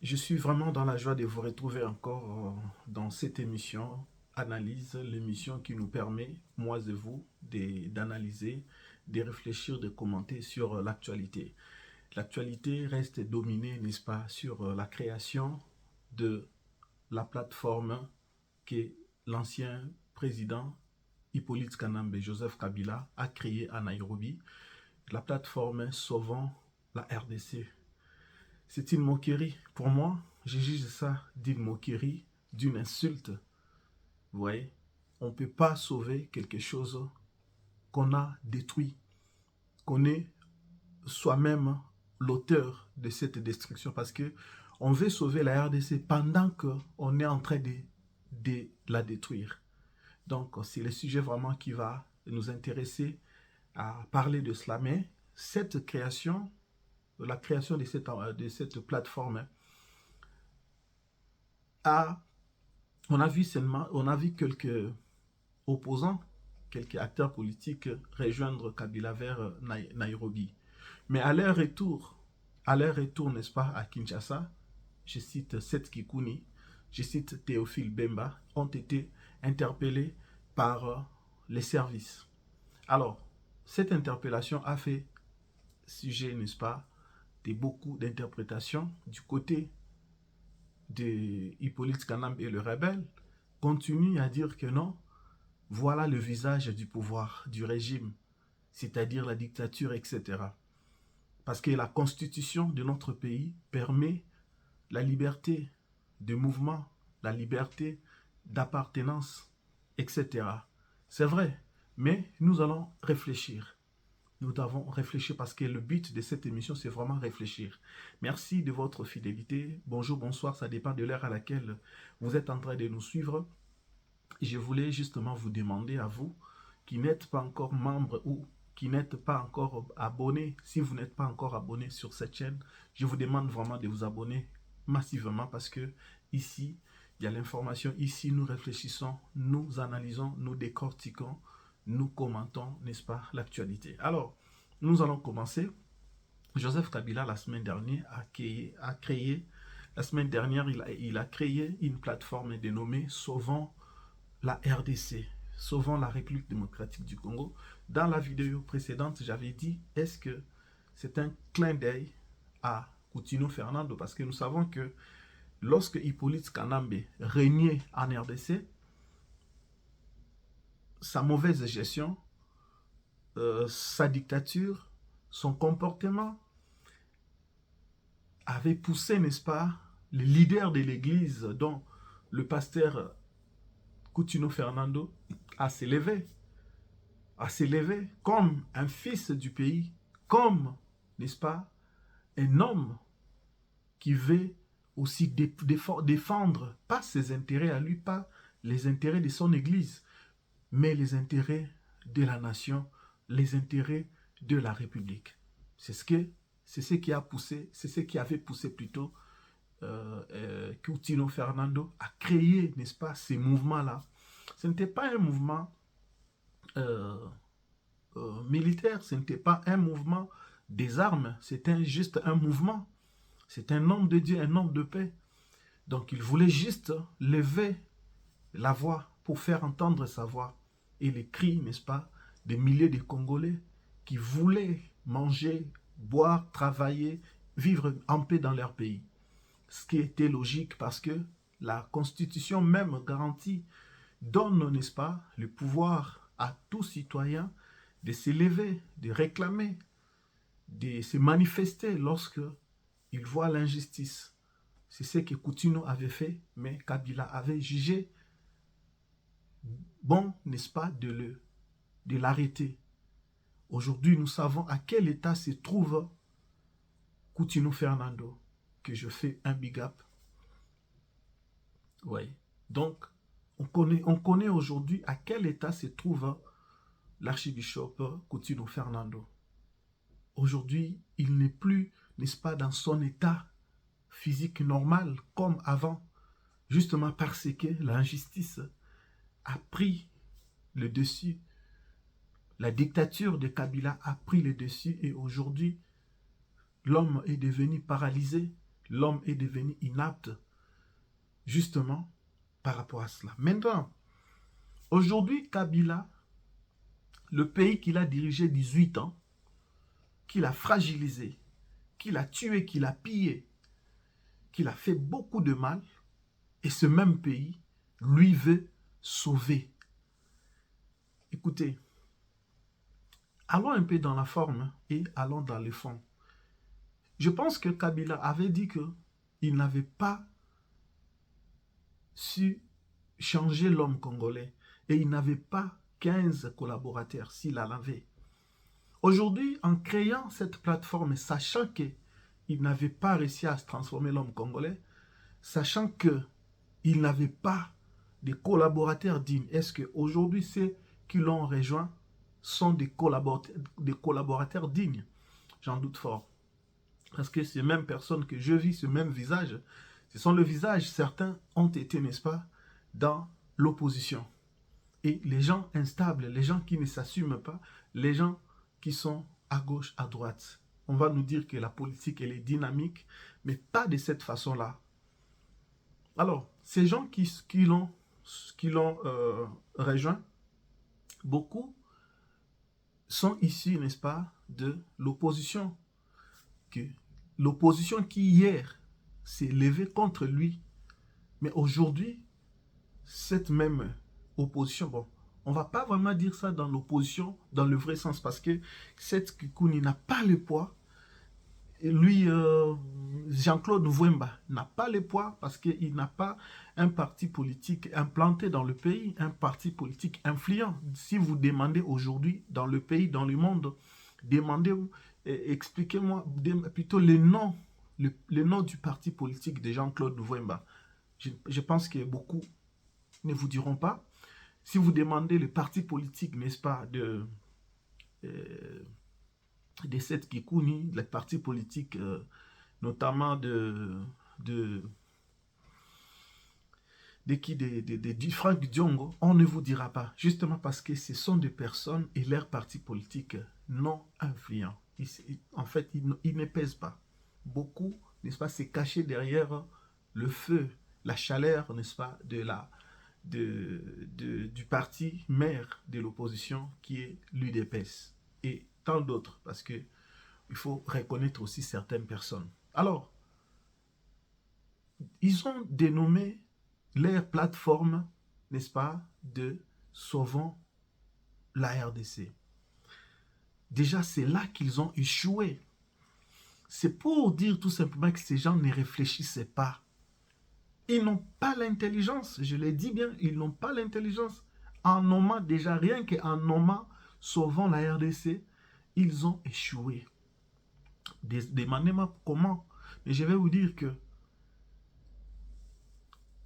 Je suis vraiment dans la joie de vous retrouver encore dans cette émission Analyse, l'émission qui nous permet, moi et vous, d'analyser, de réfléchir, de commenter sur l'actualité. L'actualité reste dominée, n'est-ce pas, sur la création de la plateforme que l'ancien président Hippolyte Kanambe Joseph Kabila a créée à Nairobi, la plateforme Sauvons la RDC. C'est une moquerie. Pour moi, je juge ça d'une moquerie, d'une insulte. Vous voyez, on ne peut pas sauver quelque chose qu'on a détruit, qu'on est soi-même l'auteur de cette destruction parce que on veut sauver la RDC pendant qu'on est en train de la détruire. Donc, c'est le sujet vraiment qui va nous intéresser à parler de cela. Mais cette création, la création de cette plateforme a on a vu quelques opposants, quelques acteurs politiques rejoindre Kabila vers Nairobi. Mais à leur retour, n'est-ce pas, à Kinshasa, je cite Seth Kikuni, je cite Théophile Bemba, ont été interpellés par les services. Alors, cette interpellation a fait sujet, n'est-ce pas, de beaucoup d'interprétations du côté de Hippolyte Kanambe et le rebelle, continue à dire que non, voilà le visage du pouvoir, du régime, c'est-à-dire la dictature, etc. Parce que la constitution de notre pays permet la liberté de mouvement, la liberté d'appartenance, etc. C'est vrai, mais nous allons réfléchir. Nous devons réfléchir parce que le but de cette émission, c'est vraiment réfléchir. Merci de votre fidélité. Bonjour, bonsoir, ça dépend de l'heure à laquelle vous êtes en train de nous suivre. Je voulais justement vous demander à vous qui n'êtes pas encore membre ou qui n'êtes pas encore abonné, si vous n'êtes pas encore abonné sur cette chaîne, je vous demande vraiment de vous abonner massivement parce que ici, il y a l'information. Ici, nous réfléchissons, nous analysons, nous décortiquons, nous commentons, n'est-ce pas, l'actualité. Alors, nous allons commencer. Joseph Kabila, la semaine dernière, la semaine dernière, il a créé une plateforme dénommée Sauvons la RDC, Sauvons la République démocratique du Congo. Dans la vidéo précédente, j'avais dit, est-ce que c'est un clin d'œil à Coutinho Fernando? Parce que nous savons que lorsque Hippolyte Kanambe régnait en RDC, sa mauvaise gestion, sa dictature, son comportement avait poussé, n'est-ce pas, les leaders de l'Église, dont le pasteur Coutinho Fernando, à s'élever, comme un fils du pays, comme, n'est-ce pas, un homme qui veut aussi défendre, pas ses intérêts à lui, pas les intérêts de son Église, mais les intérêts de la nation, les intérêts de la République. C'est ce qui a poussé, c'est ce qui avait poussé plutôt Coutinho Fernando à créer, n'est-ce pas, ces mouvements-là. Ce n'était pas un mouvement euh, militaire, ce n'était pas un mouvement des armes, c'était juste un mouvement. C'est un homme de Dieu, un homme de paix. Donc il voulait juste lever la voix pour faire entendre sa voix et les cris, n'est-ce pas, des milliers de Congolais qui voulaient manger, boire, travailler, vivre en paix dans leur pays. Ce qui était logique parce que la Constitution même garantit, donne, n'est-ce pas, le pouvoir à tout citoyen de s'élever, de réclamer, de se manifester lorsque il voit l'injustice. C'est ce que Coutinho avait fait, mais Kabila avait jugé bon, n'est-ce pas, de l'arrêter. Aujourd'hui, nous savons à quel état se trouve Coutinho Fernando, que je fais un big up. Oui. Donc, on connaît aujourd'hui à quel état se trouve l'archibishop Coutinho Fernando. Aujourd'hui, il n'est plus, n'est-ce pas, dans son état physique normal comme avant, justement parce que l'injustice a pris le dessus. La dictature de Kabila a pris le dessus et aujourd'hui, l'homme est devenu paralysé. l'homme est devenu inapte justement par rapport à cela. Maintenant, aujourd'hui, Kabila, le pays qu'il a dirigé 18 ans, qu'il a fragilisé, qu'il a tué, qu'il a pillé, qu'il a fait beaucoup de mal, et ce même pays, lui veut sauver. Écoutez, allons un peu dans la forme et allons dans le fond. Je pense que Kabila avait dit qu'il n'avait pas su changer l'homme congolais et il n'avait pas 15 collaborateurs s'il en avait. Aujourd'hui, en créant cette plateforme, sachant qu'il n'avait pas réussi à se transformer l'homme congolais, sachant qu'il n'avait pas de collaborateurs dignes, est-ce qu'aujourd'hui, ceux qui l'ont rejoint sont des collaborateurs dignes? J'en doute fort. Parce que ces mêmes personnes que je vis, ce même visage, ce sont le visage, certains ont été, n'est-ce pas, dans l'opposition. Et les gens instables, les gens qui ne s'assument pas, les gens qui sont à gauche, à droite. On va nous dire que la politique, elle est dynamique, mais pas de cette façon-là. Alors, ces gens qui l'ont rejoint, beaucoup sont issus, n'est-ce pas, de l'opposition. L'opposition qui hier s'est levée contre lui. Mais aujourd'hui, cette même opposition, bon, on ne va pas vraiment dire ça dans l'opposition, dans le vrai sens, parce que cette Kikouni n'a pas le poids. Et lui, Jean-Claude Mouemba, n'a pas le poids parce qu'il n'a pas un parti politique implanté dans le pays, un parti politique influent. Si vous demandez aujourd'hui dans le pays, dans le monde, demandez, expliquez-moi plutôt le nom du parti politique de Jean-Claude Mouemba. Je pense que beaucoup ne vous diront pas. Si vous demandez le parti politique, n'est-ce pas, de cette Kikouni, les partis politiques, notamment du Franck Diongo, on ne vous dira pas. Justement parce que ce sont des personnes et leurs partis politiques non influents. En fait, ils ne pèsent pas. Beaucoup, n'est-ce pas, c'est caché derrière le feu, la chaleur, n'est-ce pas, du parti mère de l'opposition qui est l'UDPS. Et tant d'autres, parce que il faut reconnaître aussi certaines personnes. Alors, ils ont dénommé leur plateforme, n'est-ce pas, de Sauvons la RDC. Déjà, c'est là qu'ils ont échoué. C'est pour dire tout simplement que ces gens ne réfléchissaient pas. Ils n'ont pas l'intelligence, je l'ai dit bien, ils n'ont pas l'intelligence. En nommant, déjà rien qu'en nommant Sauvons la RDC, ils ont échoué. Demandez-moi comment. Mais je vais vous dire que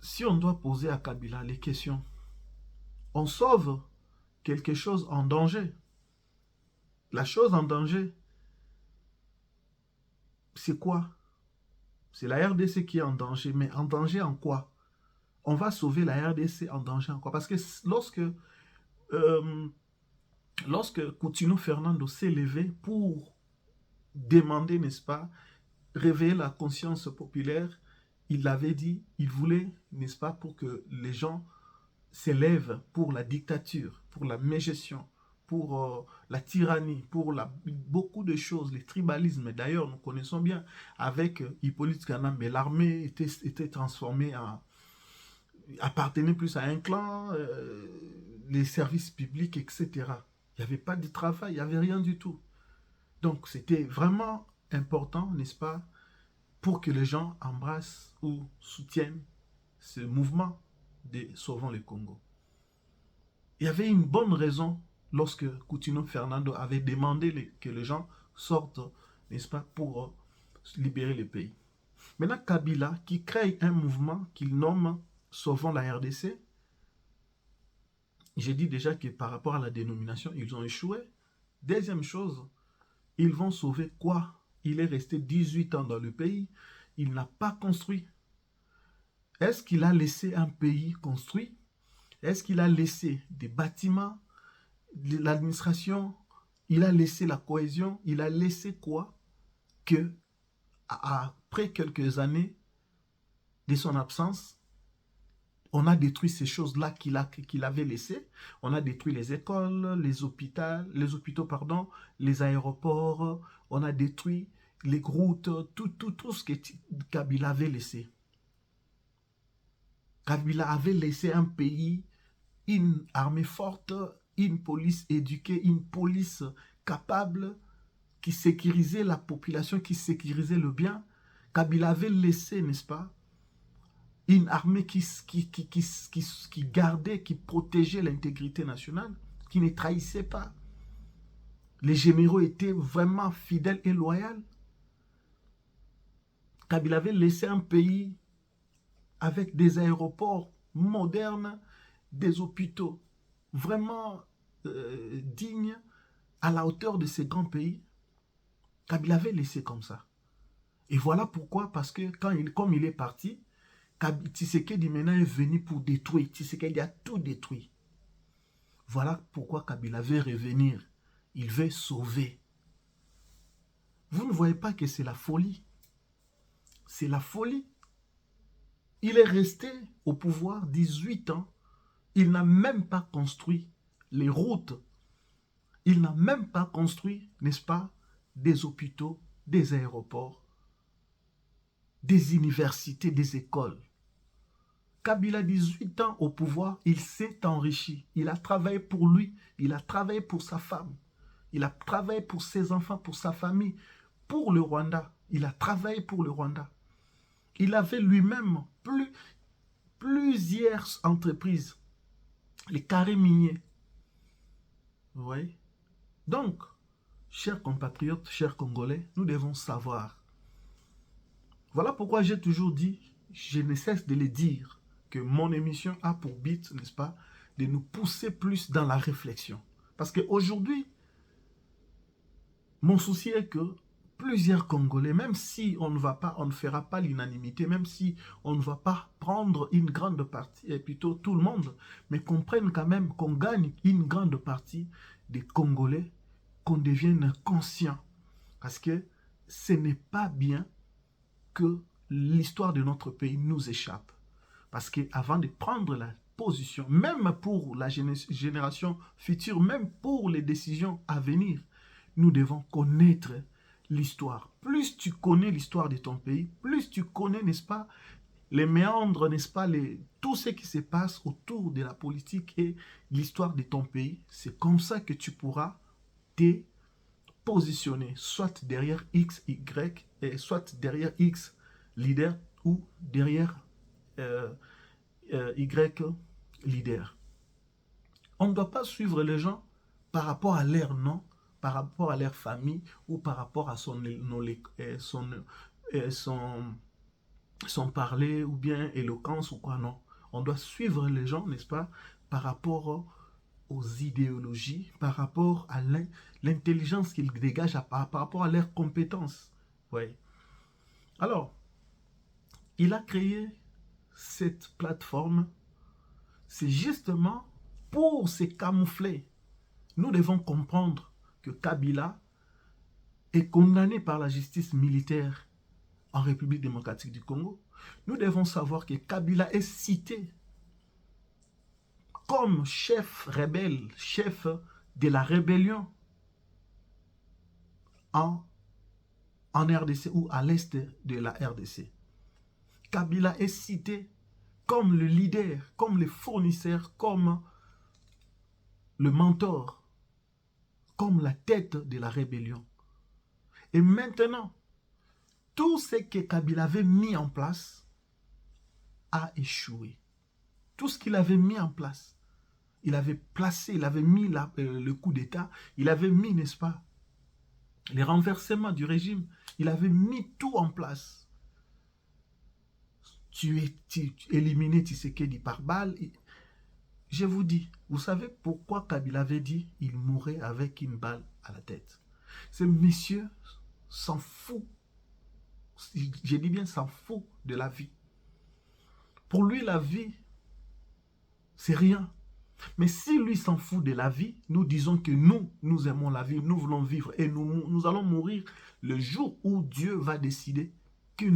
si on doit poser à Kabila les questions, on sauve quelque chose en danger. La chose en danger, c'est quoi? C'est la RDC qui est en danger. Mais en danger en quoi? On va sauver la RDC en danger en quoi? Parce que lorsque Coutinho Fernando s'est levé pour demander, n'est-ce pas, réveiller la conscience populaire, il avait dit, il voulait, n'est-ce pas, pour que les gens s'élèvent pour la dictature, pour la mégestion, pour la tyrannie, pour beaucoup de choses, les tribalismes. D'ailleurs, nous connaissons bien, avec Hippolyte Kanambe, l'armée était transformée appartenait plus à un clan, les services publics, etc. Il n'y avait pas de travail, il n'y avait rien du tout. Donc, c'était vraiment important, n'est-ce pas, pour que les gens embrassent ou soutiennent ce mouvement de Sauvons le Congo. Il y avait une bonne raison lorsque Coutinho Fernando avait demandé que les gens sortent, n'est-ce pas, pour libérer le pays. Maintenant, Kabila, qui crée un mouvement qu'il nomme Sauvons la RDC, j'ai dit déjà que par rapport à la dénomination, ils ont échoué. Deuxième chose, ils vont sauver quoi? Il est resté 18 ans dans le pays, il n'a pas construit. Est-ce qu'il a laissé un pays construit? Est-ce qu'il a laissé des bâtiments, l'administration? Il a laissé la cohésion? Il a laissé quoi? Que après quelques années de son absence, on a détruit ces choses-là qu'il avait laissées. On a détruit les écoles, les hôpitaux, pardon, les aéroports. On a détruit les routes, tout ce que Kabila avait laissé. Kabila avait laissé un pays, une armée forte, une police éduquée, une police capable, qui sécurisait la population, qui sécurisait le bien. Kabila avait laissé, n'est-ce pas, une armée qui gardait, qui protégeait l'intégrité nationale, qui ne trahissait pas. Les généraux étaient vraiment fidèles et loyaux. Kabila avait laissé un pays avec des aéroports modernes, des hôpitaux vraiment dignes, à la hauteur de ces grands pays. Kabila avait laissé comme ça. Et voilà pourquoi, parce que comme il est parti, Tshisekedi maintenant est venu pour détruire. Tshisekedi a tout détruit. Voilà pourquoi Kabila veut revenir. Il veut sauver. Vous ne voyez pas que c'est la folie. C'est la folie. Il est resté au pouvoir 18 ans. Il n'a même pas construit les routes. Il n'a même pas construit, n'est-ce pas, des hôpitaux, des aéroports, des universités, des écoles. Kabila a 18 ans au pouvoir, il s'est enrichi. Il a travaillé pour lui, il a travaillé pour sa femme, il a travaillé pour ses enfants, pour sa famille, pour le Rwanda. Il a travaillé pour le Rwanda. Il avait lui-même plusieurs entreprises, les carrés miniers. Vous voyez? Donc, chers compatriotes, chers Congolais, nous devons savoir. Voilà pourquoi j'ai toujours dit, je ne cesse de le dire, que mon émission a pour but, n'est-ce pas, de nous pousser plus dans la réflexion. Parce qu'aujourd'hui, mon souci est que plusieurs Congolais, même si on ne fera pas l'unanimité, même si on ne va pas prendre une grande partie, et plutôt tout le monde, mais comprennent quand même qu'on gagne une grande partie des Congolais, qu'on devienne conscient. Parce que ce n'est pas bien que l'histoire de notre pays nous échappe. Parce qu'avant de prendre la position, même pour la génération future, même pour les décisions à venir, nous devons connaître l'histoire. Plus tu connais l'histoire de ton pays, plus tu connais, n'est-ce pas, les méandres, n'est-ce pas, tout ce qui se passe autour de la politique et l'histoire de ton pays, c'est comme ça que tu pourras te positionner, soit derrière X, Y, et soit derrière X leader ou derrière Y leader. On ne doit pas suivre les gens par rapport à leur nom, par rapport à leur famille ou par rapport à son parler ou bien éloquence ou quoi, non. On doit suivre les gens, n'est-ce pas, par rapport aux idéologies, par rapport à l'intelligence qu'ils dégagent, par rapport à leurs compétences. Ouais. Alors, il a créé cette plateforme, c'est justement pour se camoufler. Nous devons comprendre que Kabila est condamné par la justice militaire en République démocratique du Congo. Nous devons savoir que Kabila est cité comme chef rebelle, chef de la rébellion en RDC ou à l'est de la RDC. Kabila est cité comme le leader, comme le fournisseur, comme le mentor, comme la tête de la rébellion. Et maintenant, tout ce que Kabila avait mis en place a échoué. Tout ce qu'il avait mis en place, il avait placé, il avait mis le coup d'État, il avait mis, n'est-ce pas, les renversements du régime, il avait mis tout en place. Tu éliminé Tshisekedi par balle. Je vous dis, vous savez pourquoi Kabila avait dit il mourrait avec une balle à la tête? Ce monsieur s'en fout. Je dis bien s'en fout de la vie. Pour lui, la vie, c'est rien. Mais si lui s'en fout de la vie, nous disons que nous aimons la vie, nous voulons vivre et nous allons mourir le jour où Dieu va décider que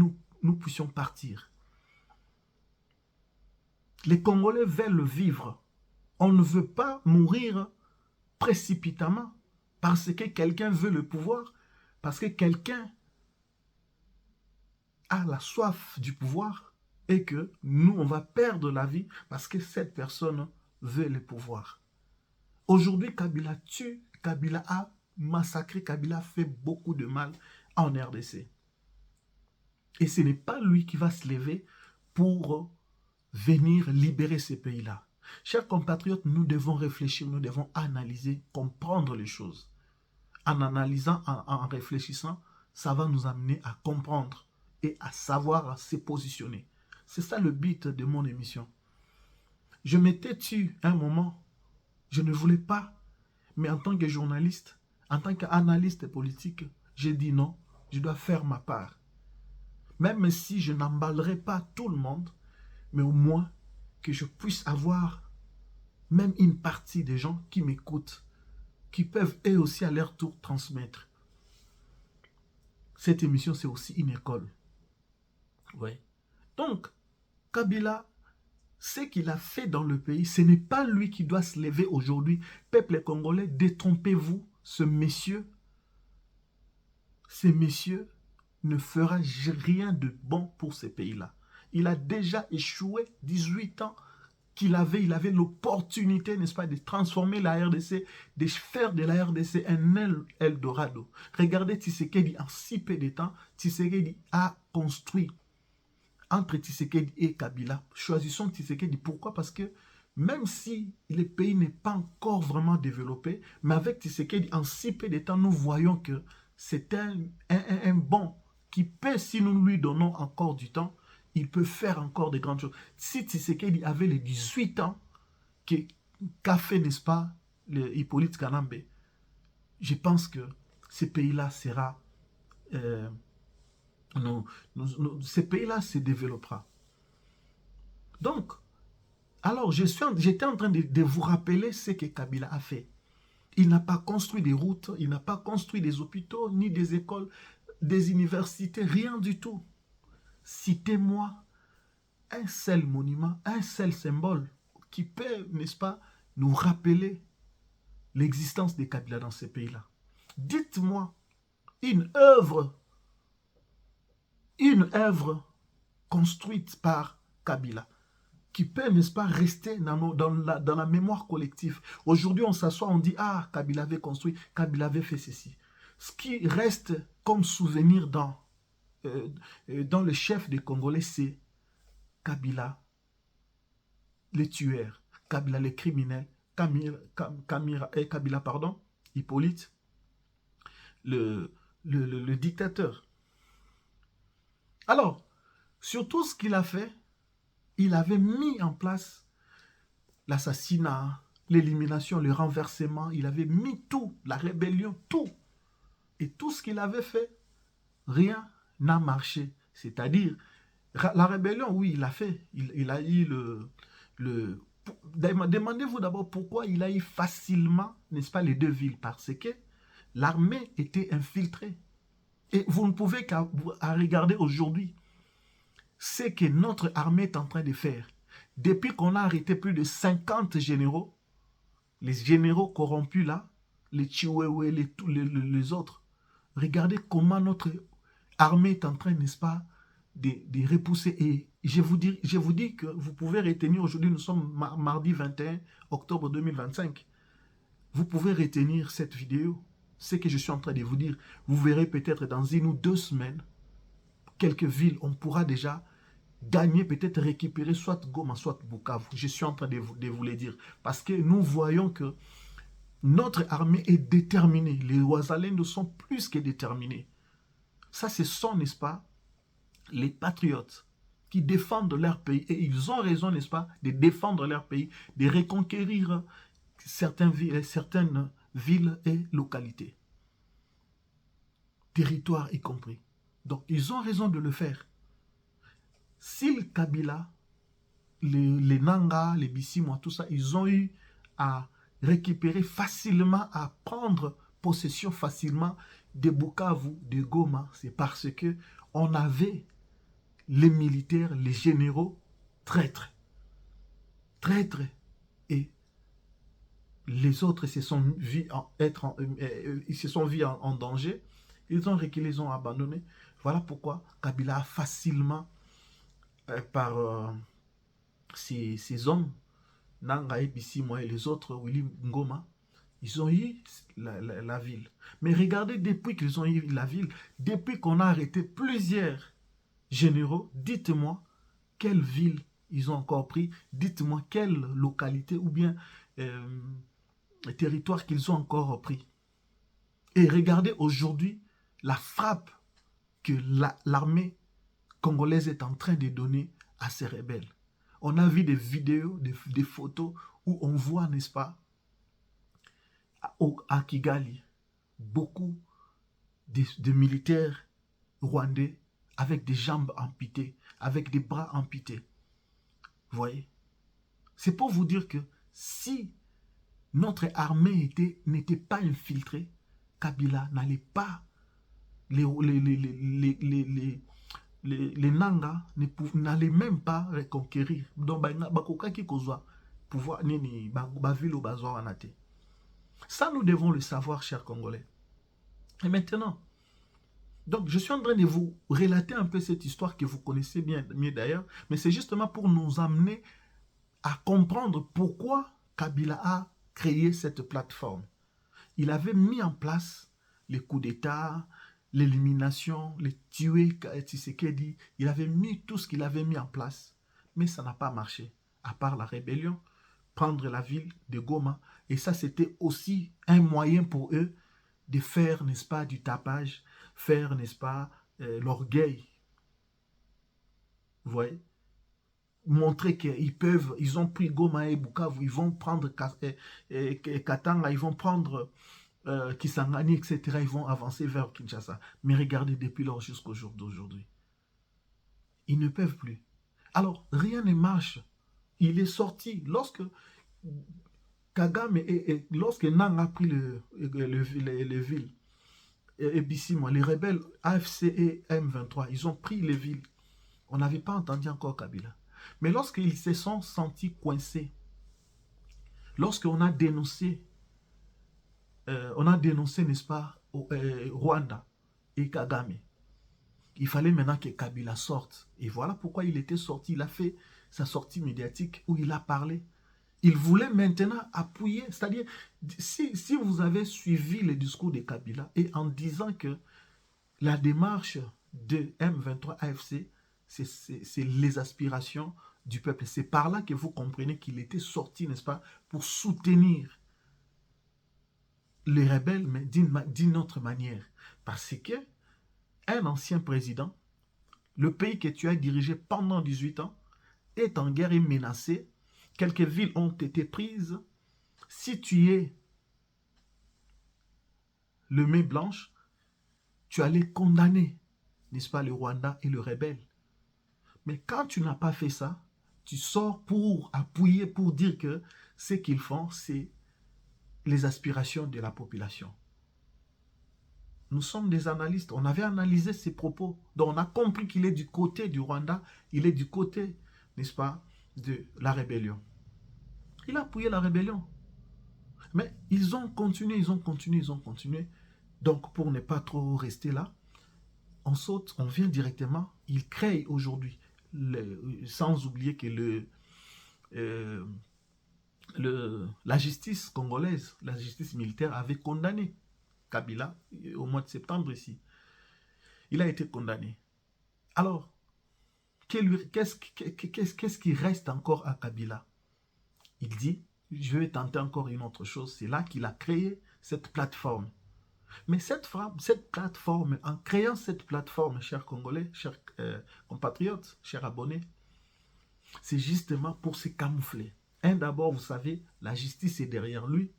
nous puissions partir. Les Congolais veulent vivre. On ne veut pas mourir précipitamment parce que quelqu'un veut le pouvoir, parce que quelqu'un a la soif du pouvoir et que nous, on va perdre la vie parce que cette personne veut le pouvoir. Aujourd'hui, Kabila tue, Kabila a massacré, Kabila a fait beaucoup de mal en RDC. Et ce n'est pas lui qui va se lever pour venir libérer ces pays-là. Chers compatriotes, nous devons réfléchir, nous devons analyser, comprendre les choses. En analysant, en réfléchissant, ça va nous amener à comprendre et à savoir à se positionner. C'est ça le but de mon émission. Je m'étais tué un moment, je ne voulais pas, mais en tant que journaliste, en tant qu'analyste politique, j'ai dit non, je dois faire ma part. Même si je n'emballerai pas tout le monde, mais au moins que je puisse avoir même une partie des gens qui m'écoutent, qui peuvent eux aussi à leur tour transmettre. Cette émission, c'est aussi une école. Ouais. Donc, Kabila, ce qu'il a fait dans le pays, ce n'est pas lui qui doit se lever aujourd'hui. Peuple congolais, détrompez-vous, ce monsieur ne fera rien de bon pour ces pays-là. Il a déjà échoué 18 ans qu'il avait, il avait l'opportunité, n'est-ce pas, de transformer la RDC, de faire de la RDC un Eldorado. Regardez Tshisekedi en si peu de temps, Tshisekedi a construit entre Tshisekedi et Kabila. Choisissons Tshisekedi. Pourquoi? Parce que même si le pays n'est pas encore vraiment développé, mais avec Tshisekedi, en si peu de temps, nous voyons que c'est un bon qui peut, si nous lui donnons encore du temps, il peut faire encore de grandes choses. Si Tshisekedi avait les 18 ans qu'a fait, n'est-ce pas, Hippolyte Kanambe, je pense que ce pays-là sera... ce pays-là se développera. Donc, alors, j'étais en train de vous rappeler ce que Kabila a fait. Il n'a pas construit des routes, il n'a pas construit des hôpitaux, ni des écoles, des universités, rien du tout. Citez-moi un seul monument, un seul symbole qui peut, n'est-ce pas, nous rappeler l'existence des Kabila dans ces pays-là. Dites-moi une œuvre construite par Kabila qui peut, n'est-ce pas, rester dans la mémoire collective. Aujourd'hui, on s'assoit, on dit, ah, Kabila avait construit, Kabila avait fait ceci. Ce qui reste comme souvenir dans le chef des Congolais, c'est Kabila, les tueurs, Kabila, les criminels, Kabila, pardon, Hippolyte, le dictateur. Alors, sur tout ce qu'il a fait, il avait mis en place l'assassinat, l'élimination, le renversement, il avait mis tout, la rébellion, tout. Et tout ce qu'il avait fait, rien n'a marché. C'est-à-dire, la rébellion, oui, il l'a fait. Il a eu demandez-vous d'abord pourquoi il a eu facilement, n'est-ce pas, les deux villes. Parce que l'armée était infiltrée. Et vous ne pouvez qu'à regarder aujourd'hui ce que notre armée est en train de faire. Depuis qu'on a arrêté plus de 50 généraux, les généraux corrompus là, les Chiwewe, les autres, regardez comment notre armée est en train, n'est-ce pas, de repousser. Et je vous dis que vous pouvez retenir, aujourd'hui nous sommes mardi 21 octobre 2025, vous pouvez retenir cette vidéo, ce que je suis en train de vous dire. Vous verrez peut-être dans 1 ou 2 semaines, quelques villes, on pourra déjà gagner, peut-être récupérer soit Goma, soit Bukavu. Je suis en train de vous le dire. Parce que nous voyons que notre armée est déterminée. Les Ouazalendo sont plus que déterminés. Ça, ce sont, n'est-ce pas, les patriotes qui défendent leur pays. Et ils ont raison, n'est-ce pas, de défendre leur pays, de reconquérir certaines villes et localités. Territoires y compris. Donc, ils ont raison de le faire. Si le Kabila, les Nanga, les Bissimois, tout ça, ils ont eu à récupérer facilement, à prendre possession facilement de Bukavu, de Goma, c'est parce que on avait les militaires, les généraux, traîtres. Traîtres. Et les autres se sont vus ils se sont vus en danger. Ils ont reculé, ils ont abandonné. Voilà pourquoi Kabila a facilement, par ces hommes, Nanga et Bissimo et les autres, Willy Ngoma, ils ont eu la ville. Mais regardez, depuis qu'ils ont eu la ville, depuis qu'on a arrêté plusieurs généraux, dites-moi quelle ville ils ont encore pris, dites-moi quelle localité ou bien territoire qu'ils ont encore pris. Et regardez aujourd'hui la frappe que l'armée congolaise est en train de donner à ces rebelles. On a vu des vidéos, des photos où on voit, n'est-ce pas, à Kigali, beaucoup de militaires rwandais avec des jambes amputées, avec des bras amputés. Vous voyez? C'est pour vous dire que si notre armée n'était pas infiltrée, Kabila n'allait pas, les Nanga n'allaient même pas reconquérir. Donc, pouvoir, ça, nous devons le savoir, chers Congolais. Et maintenant, donc je suis en train de vous relater un peu cette histoire que vous connaissez bien, mieux d'ailleurs, mais c'est justement pour nous amener à comprendre pourquoi Kabila a créé cette plateforme. Il avait mis en place les coups d'État, l'élimination, les tuer Tshisekedi. Il avait mis tout ce qu'il avait mis en place, mais ça n'a pas marché, à part la rébellion, prendre la ville de Goma. Et ça, c'était aussi un moyen pour eux de faire, n'est-ce pas, du tapage, faire, n'est-ce pas, l'orgueil. Vous voyez? Montrer qu'ils peuvent, ils ont pris Goma et Bukavu, ils vont prendre Katanga, ils vont prendre Kisangani, etc. Ils vont avancer vers Kinshasa. Mais regardez, depuis lors jusqu'au jour d'aujourd'hui, ils ne peuvent plus. Alors, rien ne marche. Il est sorti. Lorsque Kagame lorsque Nang a pris les villes, et Bissimo, les rebelles AFC et M23, ils ont pris les villes. On n'avait pas entendu encore Kabila. Mais lorsqu'ils se sont sentis coincés, lorsqu'on a dénoncé, n'est-ce pas, Rwanda et Kagame, il fallait maintenant que Kabila sorte. Et voilà pourquoi il était sorti. Il a fait sa sortie médiatique où il a parlé. Il voulait maintenant appuyer, c'est-à-dire, si vous avez suivi le discours de Kabila et en disant que la démarche de M23 AFC, c'est les aspirations du peuple. C'est par là que vous comprenez qu'il était sorti, n'est-ce pas, pour soutenir les rebelles, mais d'une autre manière. Parce que un ancien président, le pays que tu as dirigé pendant 18 ans, est en guerre et menacé. Quelques villes ont été prises. Si tu es le main blanche, tu allais condamner, n'est-ce pas, le Rwanda et le rebelle. Mais quand tu n'as pas fait ça, tu sors pour appuyer, pour dire que ce qu'ils font, c'est les aspirations de la population. Nous sommes des analystes. On avait analysé ses propos. Donc on a compris qu'il est du côté du Rwanda, il est du côté, n'est-ce pas, de la rébellion. Il a appuyé la rébellion. Mais ils ont continué, ils ont continué, ils ont continué. Donc pour ne pas trop rester là, on saute, on vient directement. Il crée aujourd'hui, sans oublier que la justice congolaise, la justice militaire avait condamné Kabila au mois de septembre ici. Il a été condamné. Alors, qu'est-ce qui reste encore à Kabila? Il dit, je vais tenter encore une autre chose. C'est là qu'il a créé cette plateforme. Mais cette plateforme, en créant cette plateforme, chers Congolais, chers compatriotes, chers abonnés, c'est justement pour se camoufler. Un, d'abord, vous savez, la justice est derrière lui.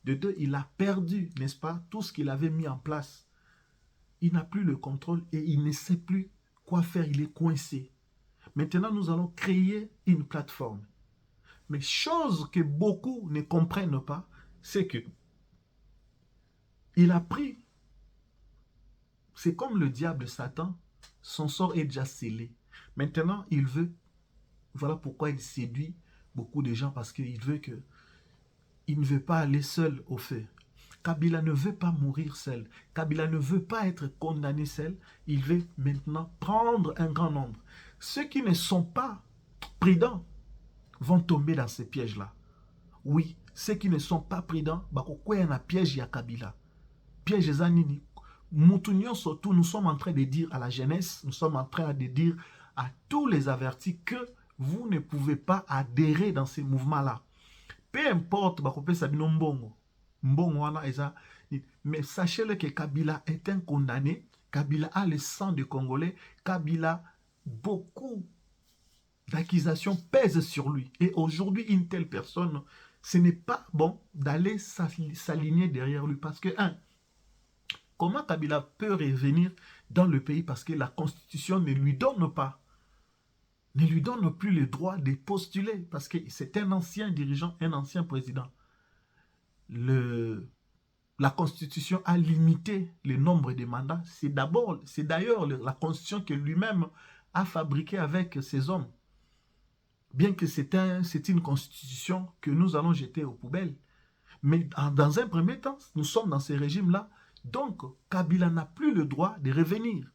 De deux, il a perdu, n'est-ce pas, tout ce qu'il avait mis en place. Il n'a plus le contrôle et il ne sait plus quoi faire, il est coincé. Maintenant, nous allons créer une plateforme. Mais chose que beaucoup ne comprennent pas, c'est que il a pris, c'est comme le diable Satan, son sort est déjà scellé. Maintenant, il veut, voilà pourquoi il séduit beaucoup de gens, parce qu'il veut que, il ne veut pas aller seul au feu. Kabila ne veut pas mourir seul. Kabila ne veut pas être condamné seul. Il veut maintenant prendre un grand nombre. Ceux qui ne sont pas prudents vont tomber dans ces pièges-là. Oui, ceux qui ne sont pas prudents, il y a un piège à Kabila. Piège Zanini. Surtout, nous sommes en train de dire à la jeunesse, nous sommes en train de dire à tous les avertis que vous ne pouvez pas adhérer dans ces mouvements-là. Peu importe, mais sachez-le que Kabila est un condamné. Kabila a le sang de Congolais. Kabila, beaucoup d'accusations pèsent sur lui. Et aujourd'hui, une telle personne, ce n'est pas bon d'aller s'aligner derrière lui. Parce que, comment Kabila peut revenir dans le pays parce que la Constitution ne lui donne pas, ne lui donne plus le droit de postuler parce que c'est un ancien dirigeant, un ancien président. La Constitution a limité le nombre de mandats. C'est d'ailleurs la Constitution que lui-même a fabriquée avec ses hommes. Bien que c'est une Constitution que nous allons jeter aux poubelles. Mais dans un premier temps, nous sommes dans ce régime-là. Donc, Kabila n'a plus le droit de revenir.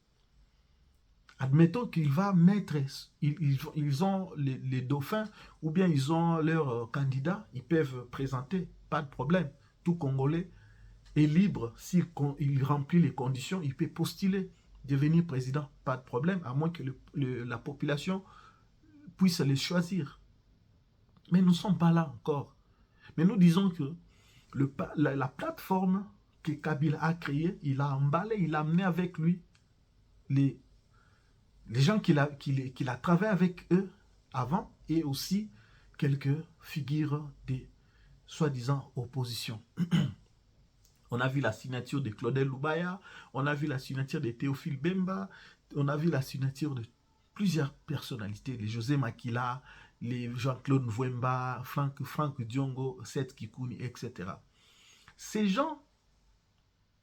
Admettons qu'il va mettre, ils ont les dauphins ou bien ils ont leurs candidats, ils peuvent présenter, pas de problème. Tout Congolais est libre, s'il remplit les conditions, il peut postuler, devenir président, pas de problème, à moins que la population puisse les choisir. Mais nous ne sommes pas là encore. Mais nous disons que la plateforme que Kabila a créée, il a emballé, il a amené avec lui les gens qu'il a travaillé avec eux avant et aussi quelques figures des soi-disant opposition. On a vu la signature de Claudel Lubaya, on a vu la signature de Théophile Bemba, on a vu la signature de plusieurs personnalités, les José Makila, les Jean-Claude Mvouemba, Franck Diongo, Seth Kikouni, etc. Ces gens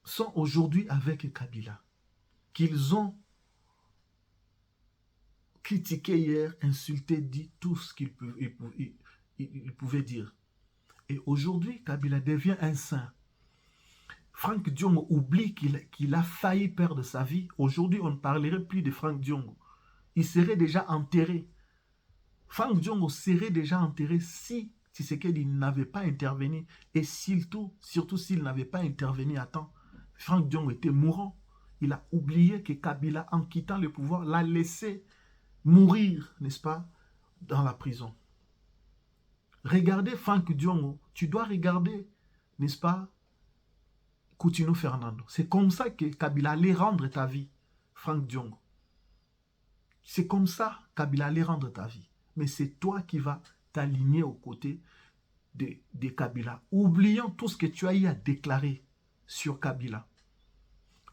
sont aujourd'hui avec Kabila, qu'ils ont critiqué hier, insulté, dit tout ce qu'ils pouvaient dire. Et aujourd'hui, Kabila devient un saint. Franck Diongo oublie qu'il a failli perdre sa vie. Aujourd'hui, on ne parlerait plus de Franck Diongo. Il serait déjà enterré. Franck Diongo serait déjà enterré si Tshisekedi n'avait pas intervenu. Et surtout s'il n'avait pas intervenu à temps. Franck Diongo était mourant. Il a oublié que Kabila, en quittant le pouvoir, l'a laissé mourir, n'est-ce pas, dans la prison. Regardez Franck Diongo. Tu dois regarder, n'est-ce pas, Coutinho Fernando. C'est comme ça que Kabila allait rendre ta vie, Franck Diongo. C'est comme ça que Kabila allait rendre ta vie. Mais c'est toi qui vas t'aligner aux côtés de Kabila. Oublions tout ce que tu as eu à déclarer sur Kabila.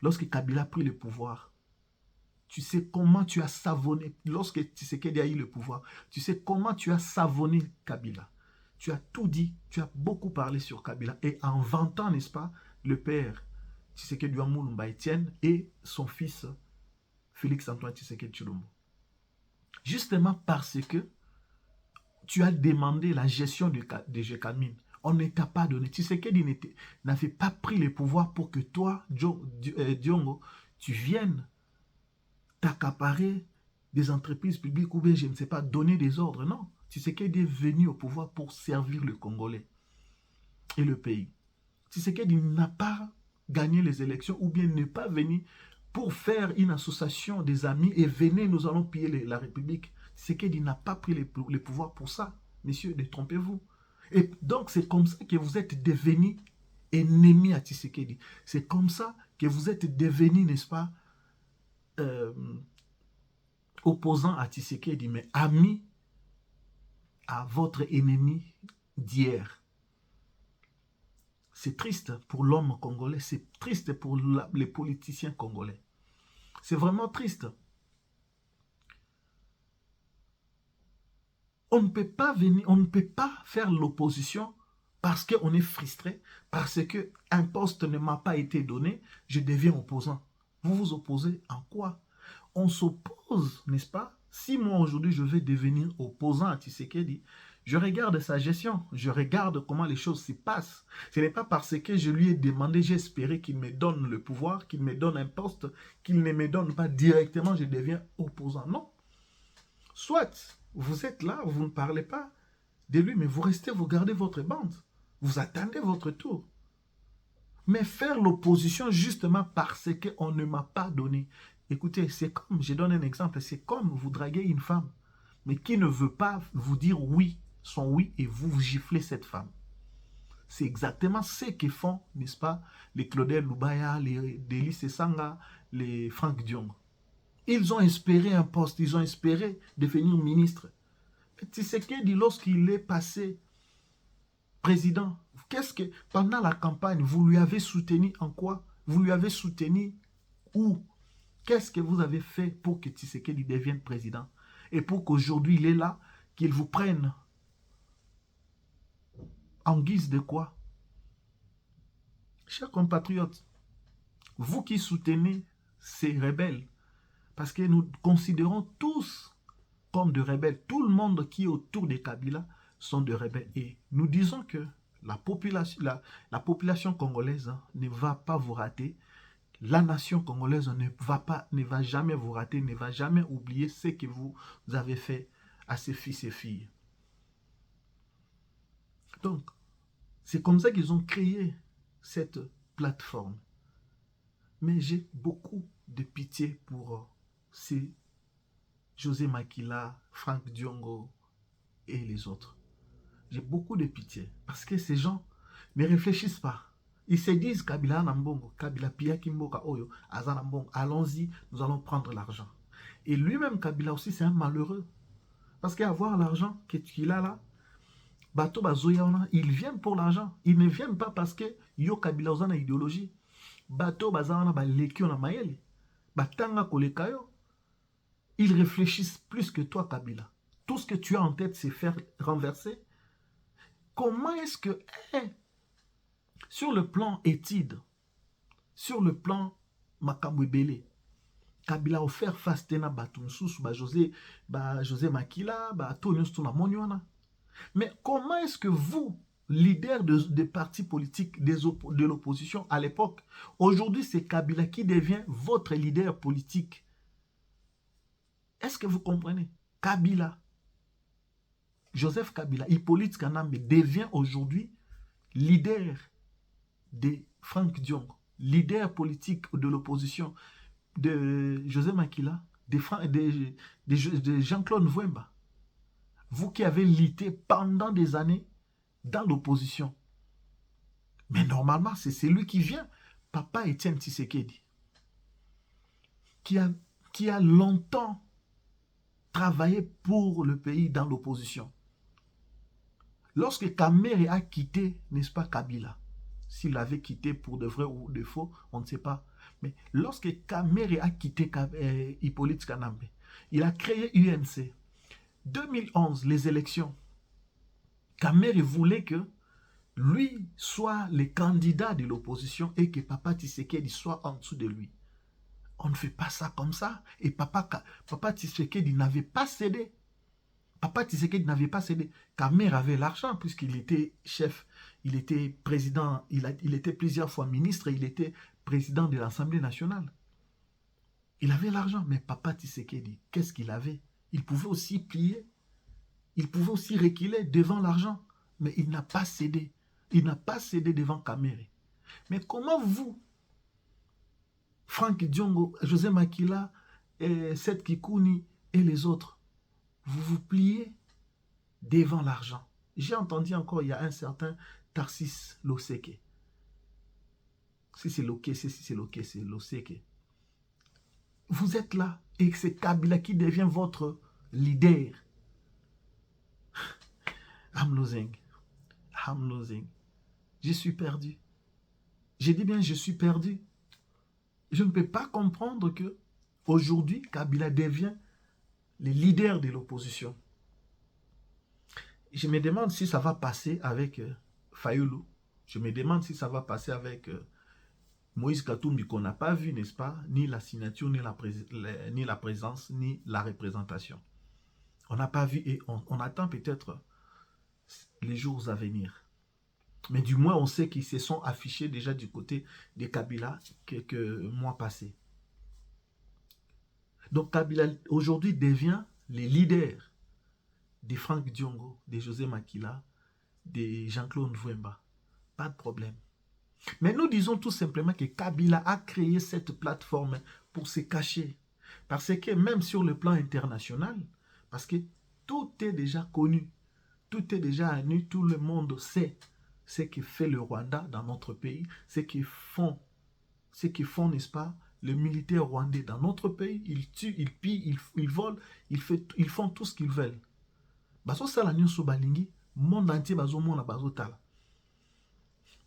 Lorsque Kabila a pris le pouvoir, tu sais comment tu as savonné, lorsque Tshisekedi a eu le pouvoir, tu sais comment tu as savonné Kabila. Tu as tout dit, tu as beaucoup parlé sur Kabila. Et en vantant, n'est-ce pas, le père Tshisekedi Moulumba Etienne et son fils Félix-Antoine Tshisekedi Tshilombo. Justement parce que tu as demandé la gestion de Gécamine. On ne t'a pas donné. Tshisekedi n'avait pas pris le pouvoir pour que toi, Diongo, tu viennes t'accaparer des entreprises publiques ou bien, je ne sais pas, donner des ordres. Non. Tshisekedi est venu au pouvoir pour servir le Congolais et le pays. Tshisekedi n'a pas gagné les élections ou bien n'est pas venu pour faire une association des amis et venez, nous allons piller la République. Tshisekedi n'a pas pris le pouvoir pour ça. Messieurs, détrompez-vous. Et donc, c'est comme ça que vous êtes devenus ennemis à Tshisekedi. C'est comme ça que vous êtes devenus, n'est-ce pas, opposants à Tshisekedi, mais amis à votre ennemi d'hier. C'est triste pour l'homme congolais, c'est triste pour les politiciens congolais. C'est vraiment triste. On ne peut pas venir, on ne peut pas faire l'opposition parce qu'on est frustré, parce qu'un poste ne m'a pas été donné, je deviens opposant. Vous vous opposez en quoi? On s'oppose, n'est-ce pas, Si moi aujourd'hui je vais devenir opposant à Tshisekedi, je regarde sa gestion, je regarde comment les choses se passent. Ce n'est pas parce que je lui ai demandé, j'ai espéré qu'il me donne le pouvoir, qu'il me donne un poste, qu'il ne me donne pas directement, je deviens opposant. Non. Soit vous êtes là, vous ne parlez pas de lui, mais vous restez, vous gardez votre bande. Vous attendez votre tour. Mais faire l'opposition justement parce qu'on ne m'a pas donné. Écoutez, c'est comme, je donne un exemple, c'est comme vous draguez une femme, mais qui ne veut pas vous dire oui, son oui, et vous giflez cette femme. C'est exactement ce que font, n'est-ce pas, les Claudel Loubaya, les Délice Sanga, les Franck Diong. Ils ont espéré un poste, ils ont espéré devenir ministre. Tshisekedi, lorsqu'il est passé président, qu'est-ce que, pendant la campagne, vous lui avez soutenu en quoi? Vous lui avez soutenu où? Qu'est-ce que vous avez fait pour que Tshisekedi devienne président? Et pour qu'aujourd'hui il est là, qu'il vous prenne en guise de quoi? Chers compatriotes, vous qui soutenez ces rebelles, parce que nous considérons tous comme de rebelles, tout le monde qui est autour de Kabila sont de rebelles. Et nous disons que la population congolaise ne va pas vous rater. La nation congolaise ne va jamais vous rater, ne va jamais oublier ce que vous avez fait à ses fils et filles. Donc, c'est comme ça qu'ils ont créé cette plateforme. Mais j'ai beaucoup de pitié pour ces José Makila, Franck Diongo et les autres. J'ai beaucoup de pitié parce que ces gens ne réfléchissent pas. Ils se disent Kabila Nambongo, Kabila Pia Kimboka Oyo, Azanambongo, allons-y, nous allons prendre l'argent. Et lui-même, Kabila aussi, c'est un malheureux. Parce qu'avoir l'argent qu'il a là, Bato Bazoyaona, ils viennent pour l'argent. Ils ne viennent pas parce que Yo Kabila Ozana idéologie. Bato Bazawana Balekio na Mayeli. Batanga Kolekayo. Ils réfléchissent plus que toi, Kabila. Tout ce que tu as en tête, c'est faire renverser. Comment est-ce que, sur le plan étude, sur le plan Makambwebele, Kabila a offert face tena Batumsus, José Makila, Tonyos Tunamonyona. Mais comment est-ce que vous, leader des partis politiques de l'opposition à l'époque, aujourd'hui c'est Kabila qui devient votre leader politique? Est-ce que vous comprenez? Kabila, Joseph Kabila, Hippolyte Kanambe devient aujourd'hui leader de Franck Diong, leader politique de l'opposition, de José Makila, de Jean-Claude Mvouemba. Vous qui avez lutté pendant des années dans l'opposition. Mais normalement, c'est celui qui vient, Papa Étienne Tshisekedi, qui a longtemps travaillé pour le pays dans l'opposition. Lorsque Kamere a quitté, n'est-ce pas, Kabila, s'il avait quitté pour de vrai ou de faux, on ne sait pas. Mais lorsque Kamere a quitté Hippolyte Kanambe, il a créé UNC. 2011, les élections, Kamere voulait que lui soit le candidat de l'opposition et que Papa Tshisekedi soit en dessous de lui. On ne fait pas ça comme ça. Et Papa Tshisekedi n'avait pas cédé. Papa Tshisekedi n'avait pas cédé. Kamere avait l'argent puisqu'il était chef, il était président, il était plusieurs fois ministre et il était président de l'Assemblée nationale. Il avait l'argent, mais Papa Tshisekedi, qu'est-ce qu'il avait? Il pouvait aussi plier, il pouvait aussi reculer devant l'argent, mais il n'a pas cédé. Il n'a pas cédé devant Kamere. Mais comment vous, Franck Diongo, José Makila, Seth Kikouni et les autres, vous vous pliez devant l'argent? J'ai entendu encore, il y a un certain Tarsis Loseke. Si c'est Loké, c'est Loké, c'est Loseke. Vous êtes là et c'est Kabila qui devient votre leader. I'm losing. Je suis perdu. J'ai dit bien, je suis perdu. Je ne peux pas comprendre que aujourd'hui, Kabila devient le leader de l'opposition. Je me demande si ça va passer avec Fayoulou. Je me demande si ça va passer avec Moïse Katumbi qu'on n'a pas vu, n'est-ce pas, ni la signature, ni la présence, ni la représentation. On n'a pas vu et on attend peut-être les jours à venir. Mais du moins, on sait qu'ils se sont affichés déjà du côté des Kabila quelques mois passés. Donc Kabila aujourd'hui devient les leaders des Franck Diongo, des José Makila, des Jean-Claude Mvouemba. Pas de problème. Mais nous disons tout simplement que Kabila a créé cette plateforme pour se cacher. Parce que même sur le plan international, parce que tout est déjà connu, tout est déjà à nu, tout le monde sait ce que fait le Rwanda dans notre pays, ce qu'ils font, n'est-ce pas, les militaires rwandais dans notre pays, ils tuent, ils pillent, ils volent, ils font tout ce qu'ils veulent. Baso sala nyonso balingi, monde entier bazo mona bazo tala.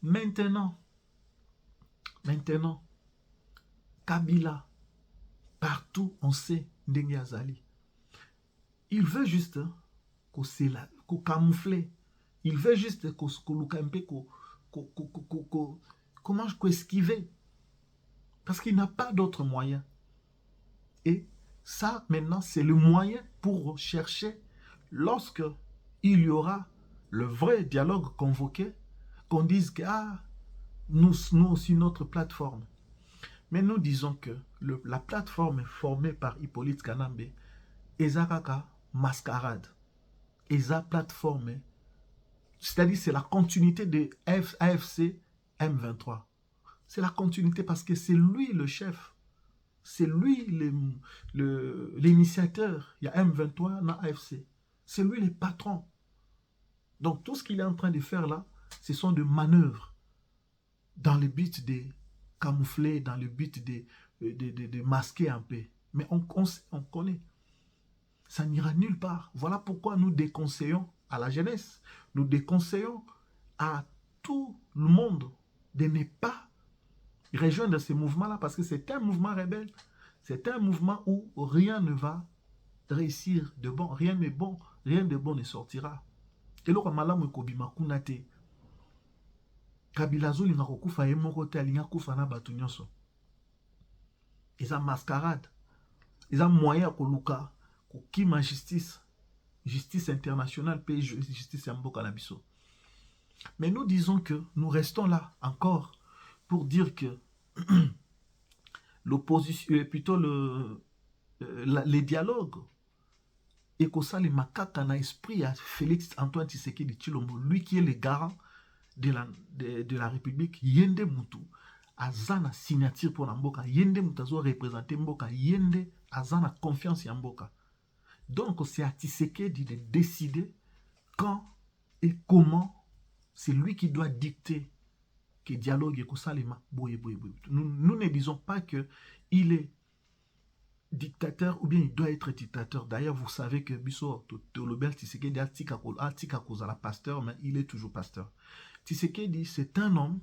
Maintenant, Kabila, partout on sait ndenge azali. Il veut juste qu'on camoufler. Il veut juste qu'on esquiver. Parce qu'il n'a pas d'autre moyen. Et ça, maintenant, c'est le moyen pour chercher, lorsque il y aura le vrai dialogue convoqué, qu'on dise que nous aussi notre plateforme. Mais nous disons que la plateforme formée par Hippolyte Kanambe ezakaka mascarade. Eza plateforme, c'est-à-dire c'est la continuité de AFC M23. C'est la continuité parce que c'est lui le chef. C'est lui l'initiateur. Il y a M23 dans AFC. C'est lui le patron. Donc tout ce qu'il est en train de faire là, ce sont des manœuvres dans le but de camoufler, dans le but de masquer un peu. Mais on connaît. Ça n'ira nulle part. Voilà pourquoi nous déconseillons à la jeunesse, nous déconseillons à tout le monde de ne pas rejoindre ce mouvement-là parce que c'est un mouvement rebelle. C'est un mouvement où rien ne va réussir de bon. Rien de bon ne sortira. Et là, malamu kobima kunate. Kabila zolinga kokufa ye moko te alinga kufa na batu nyonso. Eza mascarade. Eza moyen koluka kokima justice internationale, pays justice ya mboka na biso. Mais nous disons que nous restons là encore pour dire que l'opposition, plutôt les dialogues, et que ça, les macaques en esprit à Félix Antoine Tshisekedi Tshilombo, lui qui est le garant de la République, Yende Moutou, Azana signature pour la Mboka, Yende Moutazo représenter Mboka, Yende Azana confiance en Mboka. Donc c'est à Tshisekedi de décider quand et comment c'est lui qui doit dicter que dialogue et que ça les nous ne disons pas que il est dictateur ou bien il doit être dictateur. D'ailleurs, vous savez que Bisso Tolobel Tshisekedi a tika cause à la pasteur, mais il est toujours pasteur. Tshisekedi, c'est un homme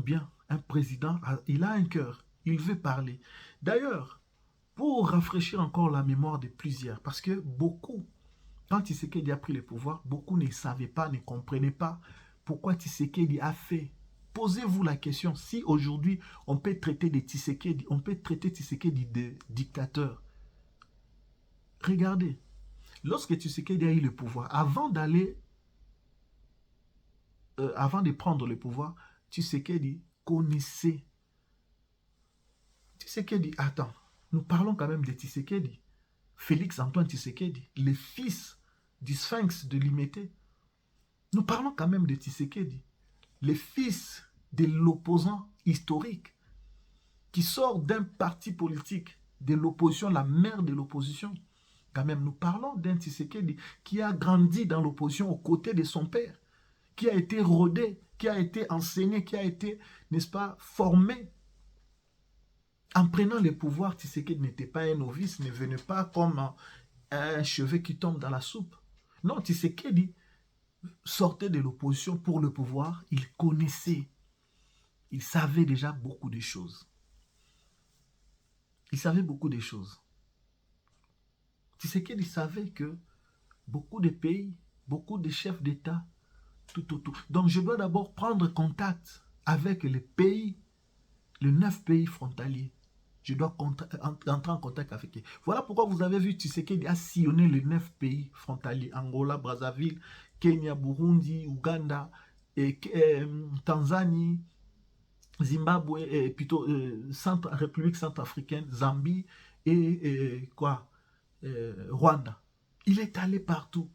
bien, un président, il a un cœur, il veut parler. D'ailleurs, pour rafraîchir encore la mémoire de plusieurs, parce que beaucoup, quand Tshisekedi a pris le pouvoir, beaucoup ne savaient pas, ne comprenaient pas pourquoi Tshisekedi a fait. Posez-vous la question, si aujourd'hui on peut traiter de Tshisekedi, on peut traiter Tshisekedi de dictateur. Regardez, lorsque Tshisekedi a eu le pouvoir, avant de prendre le pouvoir, Tshisekedi connaissait. Tshisekedi, attends, nous parlons quand même de Tshisekedi. Félix Antoine Tshisekedi, le fils du sphinx de Limété. Nous parlons quand même de Tshisekedi, le fils de l'opposant historique, qui sort d'un parti politique, de l'opposition, la mère de l'opposition. Quand même, nous parlons d'un Tshisekedi qui a grandi dans l'opposition aux côtés de son père, qui a été rodé, qui a été enseigné, qui a été, n'est-ce pas, formé. En prenant le pouvoir, Tshisekedi n'était pas un novice, ne venait pas comme un cheveu qui tombe dans la soupe. Non, Tshisekedi sortait de l'opposition pour le pouvoir, il connaissait, il savait déjà beaucoup de choses. Il savait beaucoup de choses. Tshisekedi savait que beaucoup de pays, beaucoup de chefs d'État, tout. Donc je dois d'abord prendre contact avec les pays les 9 pays frontaliers. Je dois entrer en contact avec eux. Voilà pourquoi vous avez vu Tshisekedi a sillonné les 9 pays frontaliers. Angola, Brazzaville, Kenya, Burundi, Ouganda, Tanzanie, Zimbabwe, plutôt République centrafricaine, Zambie et Rwanda. Il est allé partout.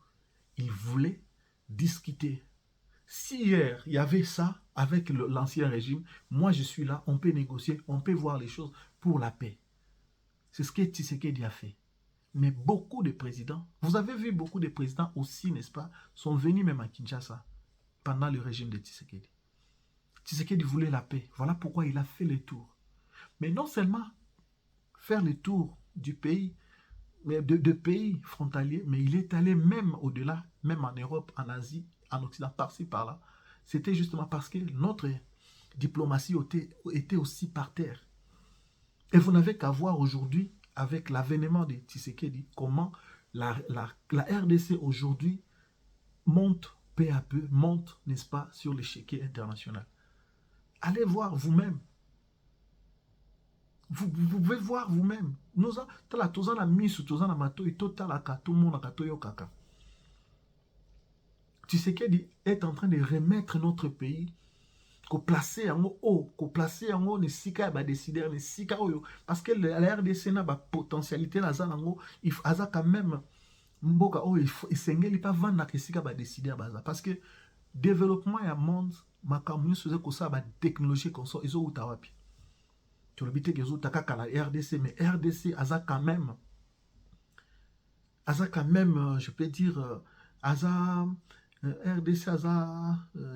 Il voulait discuter. Si hier, il y avait ça avec l'ancien régime, moi je suis là, on peut négocier, on peut voir les choses pour la paix. C'est ce que Tshisekedi a fait. Mais beaucoup de présidents, vous avez vu beaucoup de présidents aussi, n'est-ce pas, sont venus même à Kinshasa pendant le régime de Tshisekedi. Tshisekedi voulait la paix. Voilà pourquoi il a fait le tour. Mais non seulement faire le tour du pays, de pays frontaliers, mais il est allé même au-delà, même en Europe, en Asie, en Occident, par-ci, par-là. C'était justement parce que notre diplomatie était aussi par terre. Et vous n'avez qu'à voir aujourd'hui, avec l'avènement de Tshisekedi, comment la RDC aujourd'hui monte peu à peu, monte, n'est-ce pas, sur l'échiquier international. Allez voir vous-même. Vous pouvez voir vous-même. Nous avons la mise sur la mato et tout le monde a kaka. Tshisekedi est en train de remettre notre pays, qu'on placer en haut, qu'on placer en haut, ne sika ba décider, ne sika oyo, parce que la RDC n'a pas potentialité la zone en haut, il faut quand même mboka oh il faut essengeli pas vendre que sika ba décider baza, parce que développement ya monde makamu soze ko ça ba technologie comme ça izo utawapi. Tu le bites que zo takaka la RDC, mais RDC aza quand même je peux dire RDC,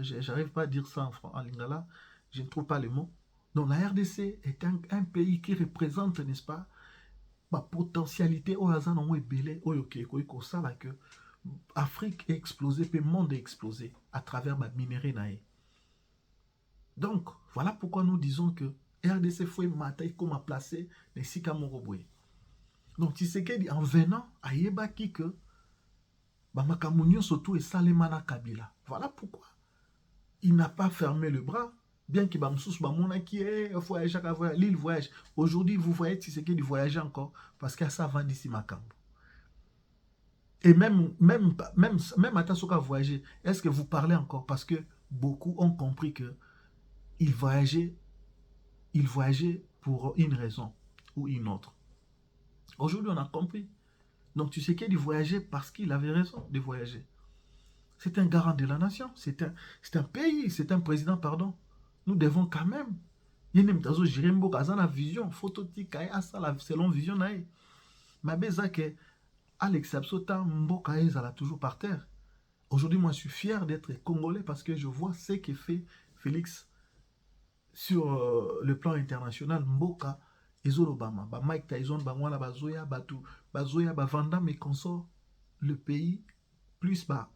j'arrive pas à dire ça en lingala, je ne trouve pas les mots. Donc la RDC est un pays qui représente, n'est-ce pas, ma potentialité au hasard non belé ça là que Afrique est explosée, puis le monde est explosé à travers ma minerai naé. Donc voilà pourquoi nous disons que RDC faut matai comme à placer les sika moroboué. Donc Tshisekedi en venant à Yebaki que Bamakamunyo surtout et Salemana Kabila. Voilà pourquoi il n'a pas fermé le bras, bien qu'il Bamsous Bamona qui est voyage, l'île voyage. Aujourd'hui, vous voyez Tshisekedi voyager encore parce qu'il y a ça vend d'ici Makambo. Et même à Tasoka voyager, est-ce que vous parlez encore? Parce que beaucoup ont compris que il voyageait pour une raison ou une autre. Aujourd'hui, on a compris. Donc, Tshisekedi voyageait parce qu'il avait raison de voyager. C'est un garant de la nation. C'est un pays, c'est un président, pardon. Nous devons quand même. Il y a une vision, phototique, selon vision. Mais à l'exception de Mboka, elle est toujours par terre. Aujourd'hui, moi, je suis fier d'être congolais parce que je vois ce que fait Félix sur le plan international. Mboka, Obama, Mike Tyson, Bazoya, Vanda, mais consort le pays plus star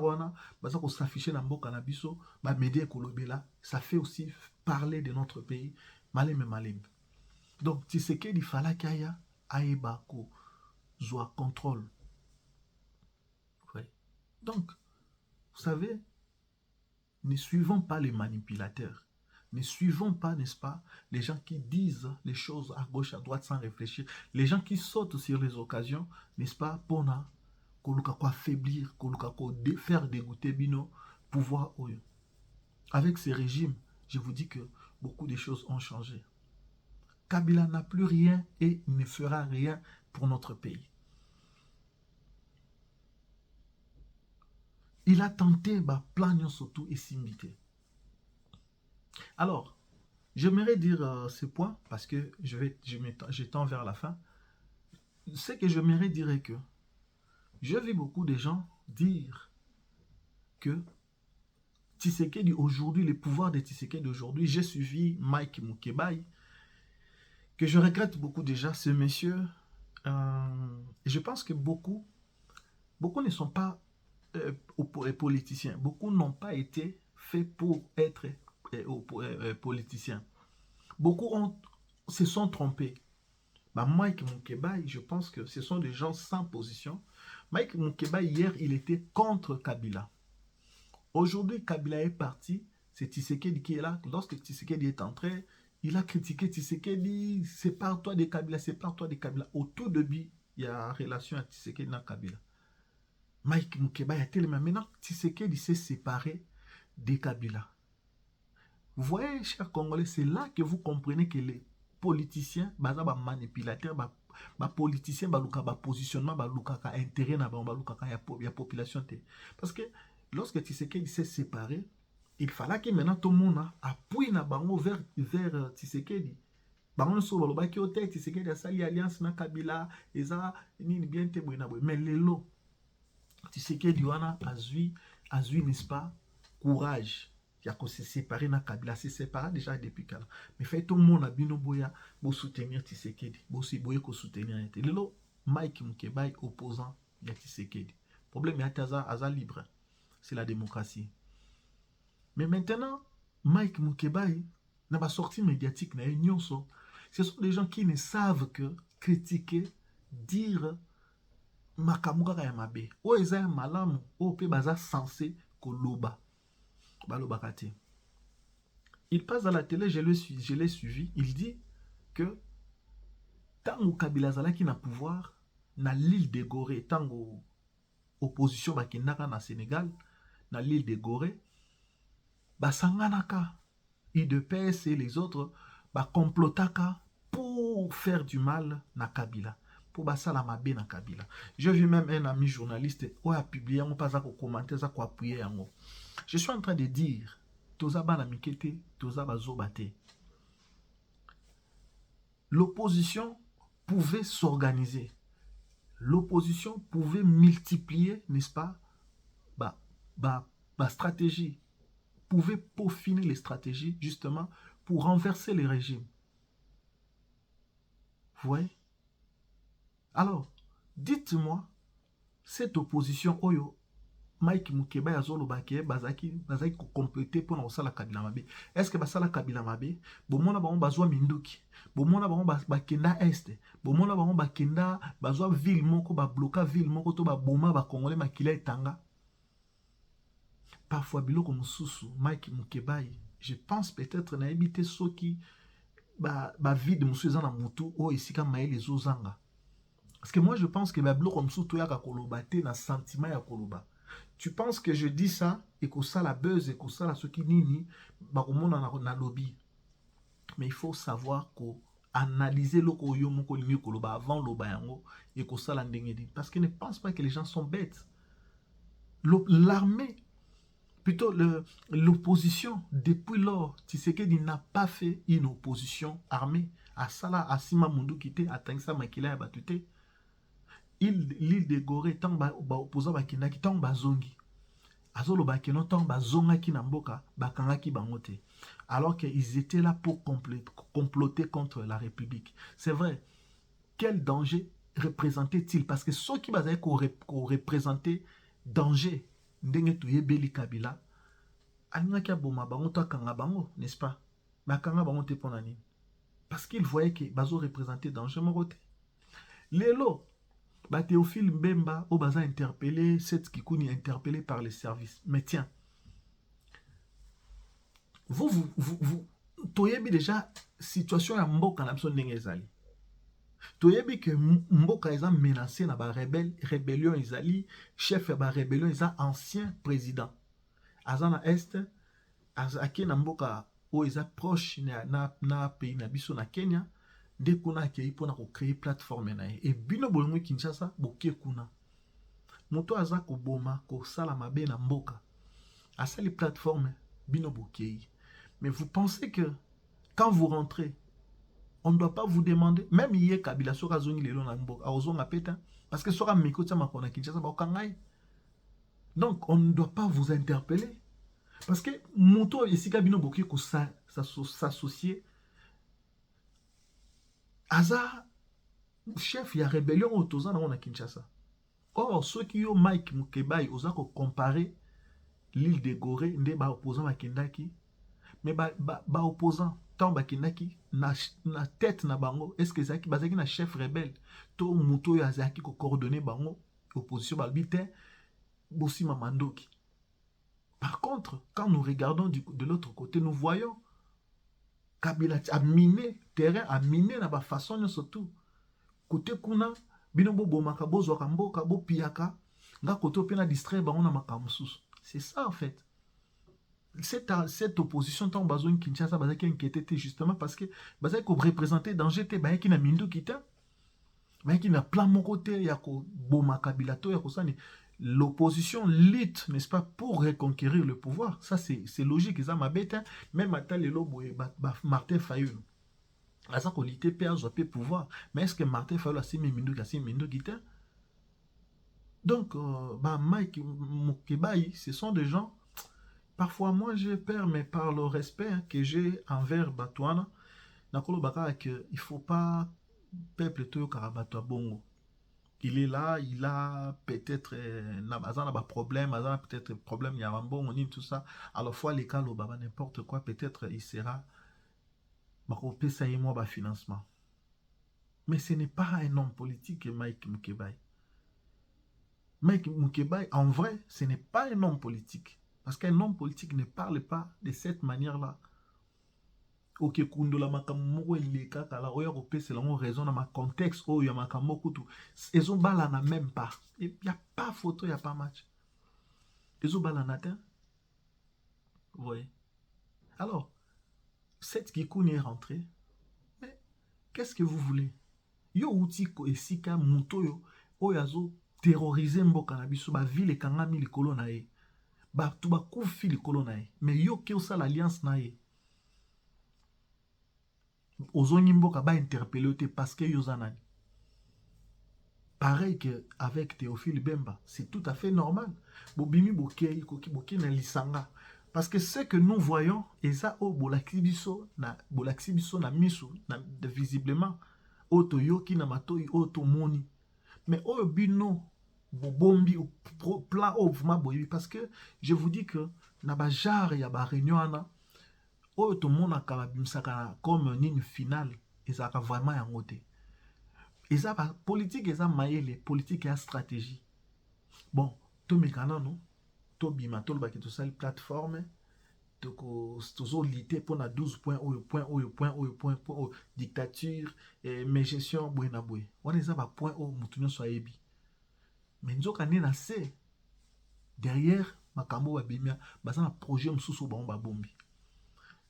wana baza ko s'afficher na mboka na biso ba média kolobela, ça fait aussi parler de notre pays malem. Donc Tshisekedi fala kaya aeba ko zwa contrôle. Ouais. Donc vous savez, ne suivons pas les manipulateurs. Ne suivons pas, n'est-ce pas, les gens qui disent les choses à gauche, à droite sans réfléchir. Les gens qui sautent sur les occasions, n'est-ce pas, pour affaiblir, faire dégoûter Bino, pouvoir. Avec ces régimes, je vous dis que beaucoup de choses ont changé. Kabila n'a plus rien et ne fera rien pour notre pays. Il a tenté, plan surtout et s'imiter. Alors, j'aimerais dire ce point, parce que je tends vers la fin. Ce que j'aimerais dire est que je vis beaucoup de gens dire que Tshisekedi aujourd'hui, le pouvoir de Tshisekedi aujourd'hui, j'ai suivi Mike Mukebai, que je regrette beaucoup déjà, ce monsieur. Je pense que beaucoup ne sont pas politiciens. Beaucoup n'ont pas été faits pour être politiciens. Beaucoup se sont trompés. Mike Mukebai, je pense que ce sont des gens sans position. Mike Mukebai, hier, il était contre Kabila. Aujourd'hui, Kabila est parti. C'est Tshisekedi qui est là. Lorsque Tshisekedi est entré, il a critiqué Tshisekedi, sépare-toi des Kabila, sépare-toi des Kabila. Au tout début, il y a relation à Tshisekedi et Kabila. Mike Mukeba, il y a tellement. Maintenant, Tshisekedi s'est séparé des Kabila. Vous voyez, chers Congolais, c'est là que vous comprenez que les politiciens, baza ba manipulateurs, ba politiciens, ba positionnement, ba intérêt na ba ya population. Parce que lorsque Tshisekedi s'est séparé, il fallait que maintenant tout le monde appuie na bango vers Tshisekedi. Bango so baloba ki ote Tshisekedi asali alliance na Kabila, eza nini bien te boina boy. Mais lelo Tshisekedi wana azui n'est-ce pas courage. Il y a se séparer na Kabila, se séparer déjà depuis quand. Mais fait tout le monde a bino boya pour soutenir Tshisekedi, pour si boye ko soutenir. Lelo Mike Mukeba opposant ya Tshisekedi. Problème est aza libre. C'est la démocratie. Mais maintenant, Mike Mukeba n'a pas sorti médiatique na nyonso. Ce sont des gens qui ne savent que critiquer, dire makamuka ya mabe. O eza malamu, o pe baza censé koloba. Baloba kate. Il passe à la télé, je l'ai suivi, il dit que tant Kabila Zalaki na pouvoir, na l'île de Gorée, tant opposition bakendaka na Sénégal, na l'île de Gorée, basanganaka, UDPS et les autres, complotaka pour faire du mal na Kabila, pour basala mabe na Kabila. J'ai vu même un ami journaliste qui a publié, on pas à commenter, ça quoi appuyer yango. Je suis en train de dire, toza bana mikete, toza bazobate. L'opposition pouvait s'organiser. L'opposition pouvait multiplier, n'est-ce pas, stratégie, pouvait peaufiner les stratégies justement pour renverser les régimes. Vous voyez? Alors, dites-moi, cette opposition, Oyo, Mike Mukeba yazolobake bazaki ko compléter pour na sala Kabila mabe. Est-ce que basala Kabila mabe? Bomona bango bazwa minduki. Bomona bango bakenda est. Bomona bango bakenda bazwa ville moko ba bloka ville moko to ba boma ba congolais makila etanga. Parfois biloko mususu Mike Mukeba, je pense peut-être na ebité soki ba vide mususu za na mutu o esika maele ezozanga. Parce que moi je pense que ba biloko mususu to yaka koloba te na sentiment ya koloba. Tu penses que je dis ça et que ça la buzz et que ça la ce qui nini na lobby. Mais il faut savoir que analyser le koyo moko limi koloba avant loba yango et que ça la ndengedi parce que ne pense pas que les gens sont bêtes. L'armée plutôt l'opposition depuis lors Tshisekedi n'a pas fait une opposition armée à Sala Asima Mundu kite atangisa makila ya batute. L'île de Gorée tant opposant bakendaki tant bazongi azolo bakeno tant bazongaki na mboka bakangaki bangote alors qu'ils étaient là pour comploter contre la République. C'est vrai, quel danger représentait-il? Parce que ceux qui basaient représenter danger ndenge toyebeli Kabila alingaki aboma bango to akanga bango, n'est-ce pas? Bakanga bango te pona nini? Parce qu'ils voyaient que bazo représenter danger moko te. Lelo Théophile Mbemba, Obaza interpellé, Seth Kikouni interpellé par les services. Mais tiens, vous toyebi déjà situation ya mboka na biso ndenge ezali. Toyebi que mboka eza menacé na ba rébellion ezali, chef ya ba rébellion eza ancien président. Aza na est, azaki na mboka o eza proche na pays na biso na Kenya. Dès qu'on a créé pour créer plateforme et bino bolongo Kinshasa bokie kuna moto aza ko boma ko sala mabe na mboka asali plateforme bino bokie. Mais vous pensez que quand vous rentrez on ne doit pas vous demander même hier Kabila soka zongi lelo na mboka ozonga peta parce que soka miko tsa makona Kinshasa ba kangai. Donc on ne doit pas vous interpeller parce que moto esika bino bokie ko s'associer Aza chef ya rébellion autoza na Kinshasa. Or ceux qui ont Mike Mukeba oza ko comparer l'île de Gorée nde ba opposant bakendaki mais ba opposant tant bakendaki na tête na bango est-ce que zaki bazaki na chef rebelle to muto ya zaki ko coordonner bango opposition balbite bosi mamandoki. Par contre quand nous regardons de l'autre côté nous voyons Kabila a miné terrain, a miné na ba façon surtout. Côté kuna bino bo bomaka bozo kamboka bo piaka nga côté pena distraire ba on a makamusus. C'est ça en fait. Cette opposition tant besoin Kinshasa bazaki inquiété justement parce que bazaki ko représenter danger te ba qui na mindu kita. Ba qui na plan mon côté ya ko boma Kabila to ya ko sani. L'opposition lutte, n'est-ce pas, pour reconquérir le pouvoir. Ça, c'est logique. Ça m'a bête. Même à tel lobo, Martin Fayulu. À ça qu'on lutte, père, je pouvoir. Mais est-ce que Martin Fayulu a si mindu guitare? Donc, Mike Mukebai, ce sont des gens. Parfois, moi, j'ai peur, mais par le respect que j'ai envers Batouana, Nakolo Baka, il ne faut pas peuple Toyo Karabato Bongo. Il est là, il a peut-être un problème, peut-être problème, il y a un bon, on dit tout ça. À la fois, les cas, n'importe quoi, peut-être il sera financement. Mais ce n'est pas un homme politique, Mike Mukebai. Mike Mukebai, en vrai, ce n'est pas un homme politique. Parce qu'un homme politique ne parle pas de cette manière-là. Ok, kundola makamoko eleka kala oya kopesa lango raison na ma contexte oyo makamoko tu ezo bala na même pas. Il y a pas photo, il y a pas match. Ezo bala na te. Vous voyez. Alors, cette Kikouni est rentrée. Mais qu'est-ce que vous voulez? Yo uti ko esika muto yo oyazo terroriser mboka na biso ba ville kangami likolo na ye. Ba tu ba kufi likolo na ye. Mais yo ke osala alliance na ye. Ozongi mboka ba interpeller te parce que yozanani. Pareil qu'avec Théophile Bemba, c'est tout à fait normal. Bobimi bokei koki na lisanga. Parce que ce que nous voyons, et ça au bolaksibiso na misu na visiblement auto yoki na matoi auto moni. Mais au bino bobombi au plan au vraiment boyi parce que je vous dis que na ba jar ya ba réunion ana auto mona kala bimsaka comme une finale et ça ka vraiment yango te. Et ça politique et ça maïle politique et stratégie. Bon, tout mécano non, tout bima tout le bac tout ça plateforme toujours l'idée pour na 12 points point dictature et mais gestion buena boy. On est ça va point au mutunyo so yebi. Mais nzoka na se derrière makambo wa bimia baza na projet msusu ba bombi.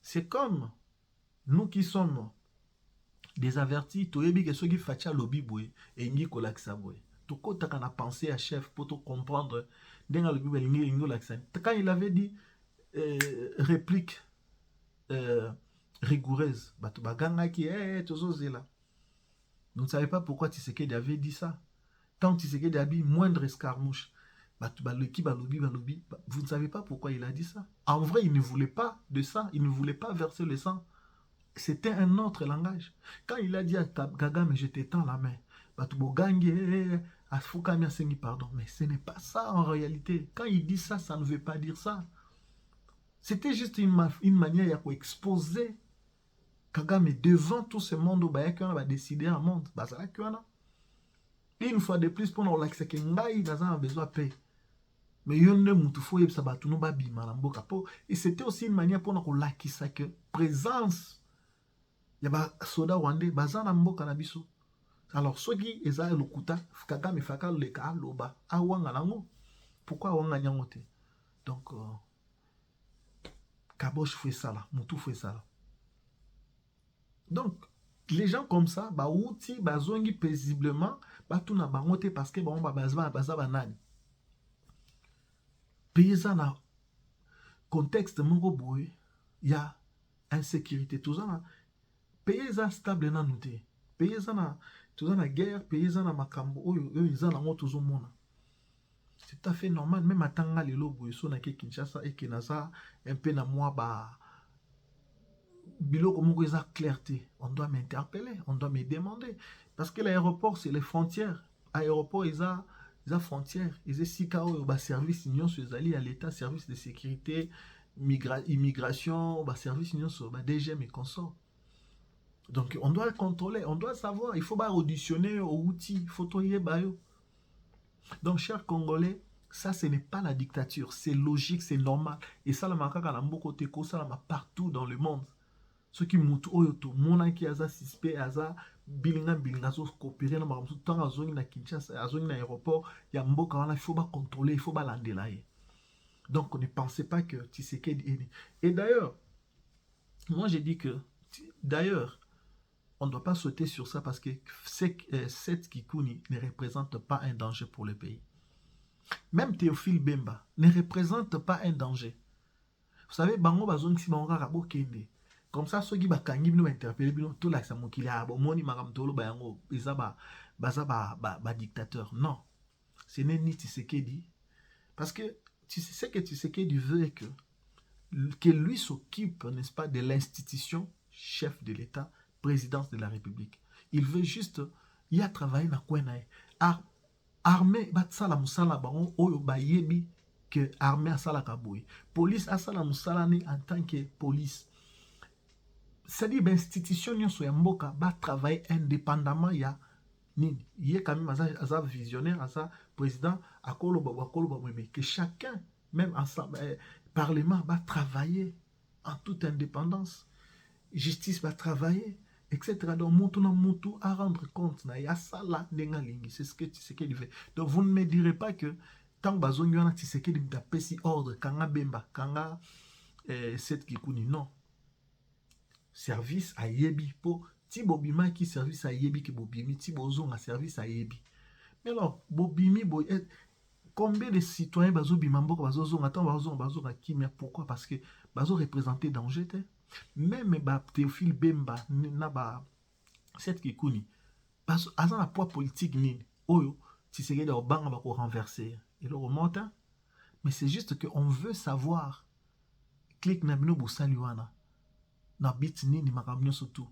C'est comme nous qui sommes des avertis, tu es que ceux qui font lobby boy et ngi ko laksa boy. Tu kota kana penser à chef pour te comprendre denga lobby boy ngi laksa. Quand il avait dit réplique rigoureuse, batu baganga qui tozo zela. Vous ne savez pas pourquoi Tshisekedi avait dit ça. Tant Tshisekedi a dit moindre escarmouche, vous ne savez pas pourquoi il a dit ça. En vrai, il ne voulait pas de ça, il ne voulait pas verser le sang. C'était un autre langage. Quand il a dit à Kagame, je t'étends la main, pardon, mais ce n'est pas ça en réalité. Quand il dit ça, ça ne veut pas dire ça. C'était juste une manière d'exposer Kagame devant tout ce monde où il va décider un monde. Une fois de plus, pour nous l'accès que nous avons besoin de paix. Mais il y a et c'était aussi une manière pour nous lakisa que présence il y a soda wande bazana mboka na biso. Alors ceux qui eza lokuta Kagame faka le ka loba awanga nango. Pourquoi awanga nyango te? Donc Kabosh fait ça là, Moutou fait ça là. Donc les gens comme ça ba outi bazongi paisiblement ba tuna bangote parce que ba baza banani. Paysan na contexte moko boy, il y a insécurité tout ça là. Paysan stable na noté. Paysan na tout ça na guerre, paysan na makambo oyo ils en ont toujours mona. C'est tout à fait normal même atanga lelo boy so na ke Kinshasa et kenaza un peu na moi ba biloko moko eza clarté. On doit m'interpeller, on doit me demander parce que l'aéroport c'est les frontières. Aéroport ils a frontières, ils sika oyo ba service union sur ali à l'état service de sécurité, immigration, ba service union sur ba DGM et consorts. Donc on doit contrôler, on doit savoir, il faut pas auditionner au outil, faut bayo. Donc chers Congolais, ça ce n'est pas la dictature, c'est logique, c'est normal et ça la makaka na mboko teko ça la partout dans le monde. Ce qui mutu oyoto, mona qui aza suspect, aza bilinga zo coopérer na makambo tant azongi na Kinshasa, azongi na aéroport, ya mboka wana il faut ba contrôler, il faut ba landela ye. Donc ne pensez pas que Tshisekedi est né. Et d'ailleurs, moi j'ai dit que d'ailleurs on ne doit pas sauter sur ça parce que cette Kikuni ne représente pas un danger pour le pays. Même Théophile Bemba ne représente pas un danger. Vous savez, bango bazong si bango rabo kende. Comme ça, ceux qui bakangi bino interpeller bino tout la samokili abo moni magam tolo bayango izaba ba dictateur. Non, ce n'est ni Tshisekedi parce que tu sais que Tshisekedi veut que lui s'occupe, n'est-ce pas, de l'institution chef de l'État, présidence de la République. Il veut juste y a travailler na kwenae. Armée batsala musala bango oyo bayebi que armée asala kaboui. Police asala musala ni en tant que police. C'est-à-dire l'institution nyonso ya mboka ba travailler indépendamment ya nini. Yé quand même asa visionnaire, asa président akolo mais que chacun même ensemble parlement va travailler en toute indépendance. Justice va travailler, etc. Donc, Moutou à rendre compte. C'est ce que Tshisekedi fait. Donc, vous ne me direz pas que tant que Bazongiona Tshisekedi a pesi ordre, Kanga Bemba, Kanga cette Kikuni, non. Service à Yebi. Pour Tibobima qui service à Yebi, qui Bobimi, Tibozon a service à Yebi. Mais alors, Bobimi, combien de citoyens bazo bimambo bazo zong attends bazo kimia pourquoi parce que bazo représenter danger même ba Théophile Bemba na ba cette Kikuni bazo azan la poids politique ni oyo Tshisekedi obanga ba ko renverser et le remonte mais c'est juste que on veut savoir clique na bino bosaliwana na bit nini makamnyo surtout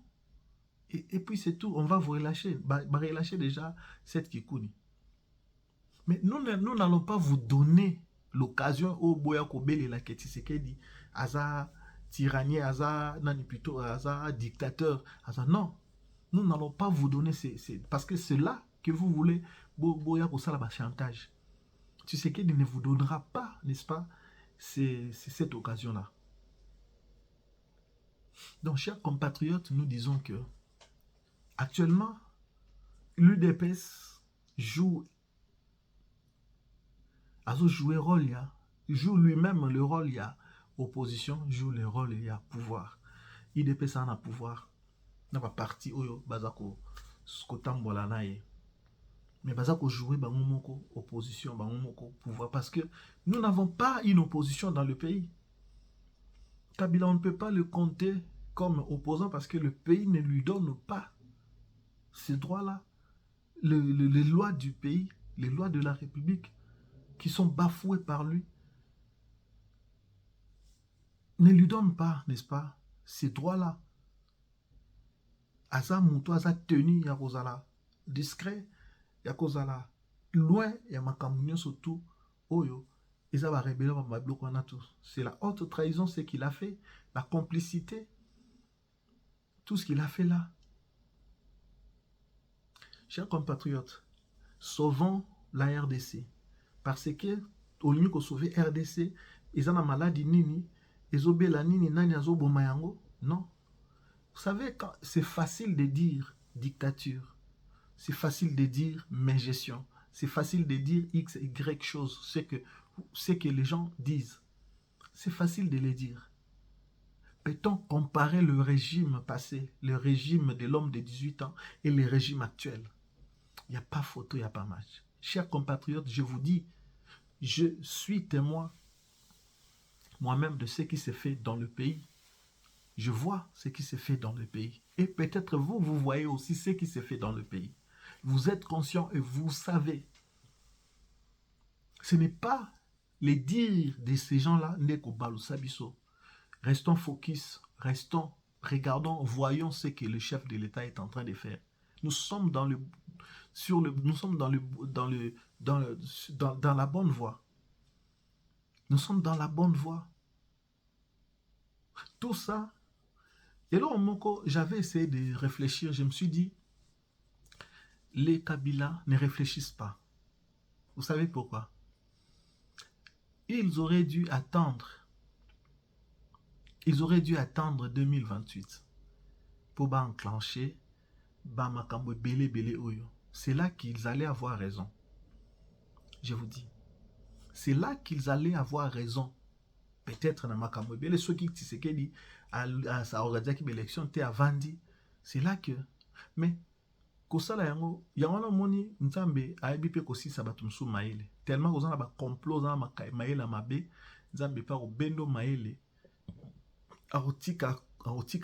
et puis c'est tout on va vous relâcher relâcher déjà cette Kikuni. Mais nous n'allons pas vous donner l'occasion au boya kobele la Tshisekedi aza tyrannier, aza nani plutôt aza dictateur, aza non. Nous n'allons pas vous donner parce que c'est là que vous voulez boya ko sala ba chantage. Tshisekedi ne vous donnera pas, n'est-ce pas, c'est cette occasion là. Donc chers compatriotes, nous disons que actuellement l'UDPS joue jouer rôle, il joue lui-même le rôle, il y a opposition, joue le rôle, il y a pouvoir. IDP ça a pouvoir. N'a pas parti oyo bazako skotambola nae. Mais bazako jouer bangomoko opposition, bangomoko pouvoir parce que nous n'avons pas une opposition dans le pays. Kabila on ne peut pas le compter comme opposant parce que le pays ne lui donne pas ces droits-là. Les lois du pays, les lois de la République qui sont bafoués par lui, ne lui donne pas, n'est-ce pas, ces droits-là. Aza moutou, aza tenu, ya kozala discret, ya kozala loin, ya makamunyo surtout, oyo, eza ba rebelle ba bloko wana tous. C'est la haute trahison, ce qu'il a fait, la complicité, tout ce qu'il a fait là. Chers compatriotes, sauvons la RDC. Parce que, au lieu de sauver RDC, ils ont une maladie nini, ils ont bela nini, nani azo bomayango. Non. Vous savez, c'est facile de dire dictature. C'est facile de dire gestion. C'est facile de dire X, Y chose. C'est que les gens disent. C'est facile de le dire. Peut-on comparer le régime passé, le régime de l'homme de 18 ans et le régime actuel? Il n'y a pas photo, il n'y a pas match. Chers compatriotes, je vous dis, je suis témoin moi-même de ce qui s'est fait dans le pays. Je vois ce qui s'est fait dans le pays. Et peut-être vous, vous voyez aussi ce qui s'est fait dans le pays. Vous êtes conscient et vous savez. Ce n'est pas les dires de ces gens-là, Neko Balou Sabiso. Restons focus, regardons, voyons ce que le chef de l'État est en train de faire. Nous sommes dans la bonne voie. Nous sommes dans la bonne voie. Tout ça. Et là, j'avais essayé de réfléchir. Je me suis dit, les Kabila ne réfléchissent pas. Vous savez pourquoi? Ils auraient dû attendre 2028. pour enclencher makambo belé oyo. C'est là qu'ils allaient avoir raison. Je vous dis. C'est là qu'ils allaient avoir raison. Peut-être dans makambo belé ceux qui Tshisekedi à sa organisation élection te avandi. C'est là que mais kosala yango na moni nzambe ayebi pe kosisa bato musu maele tellement kozana ba complot za maele mabe nzambe pa bendo maele aotika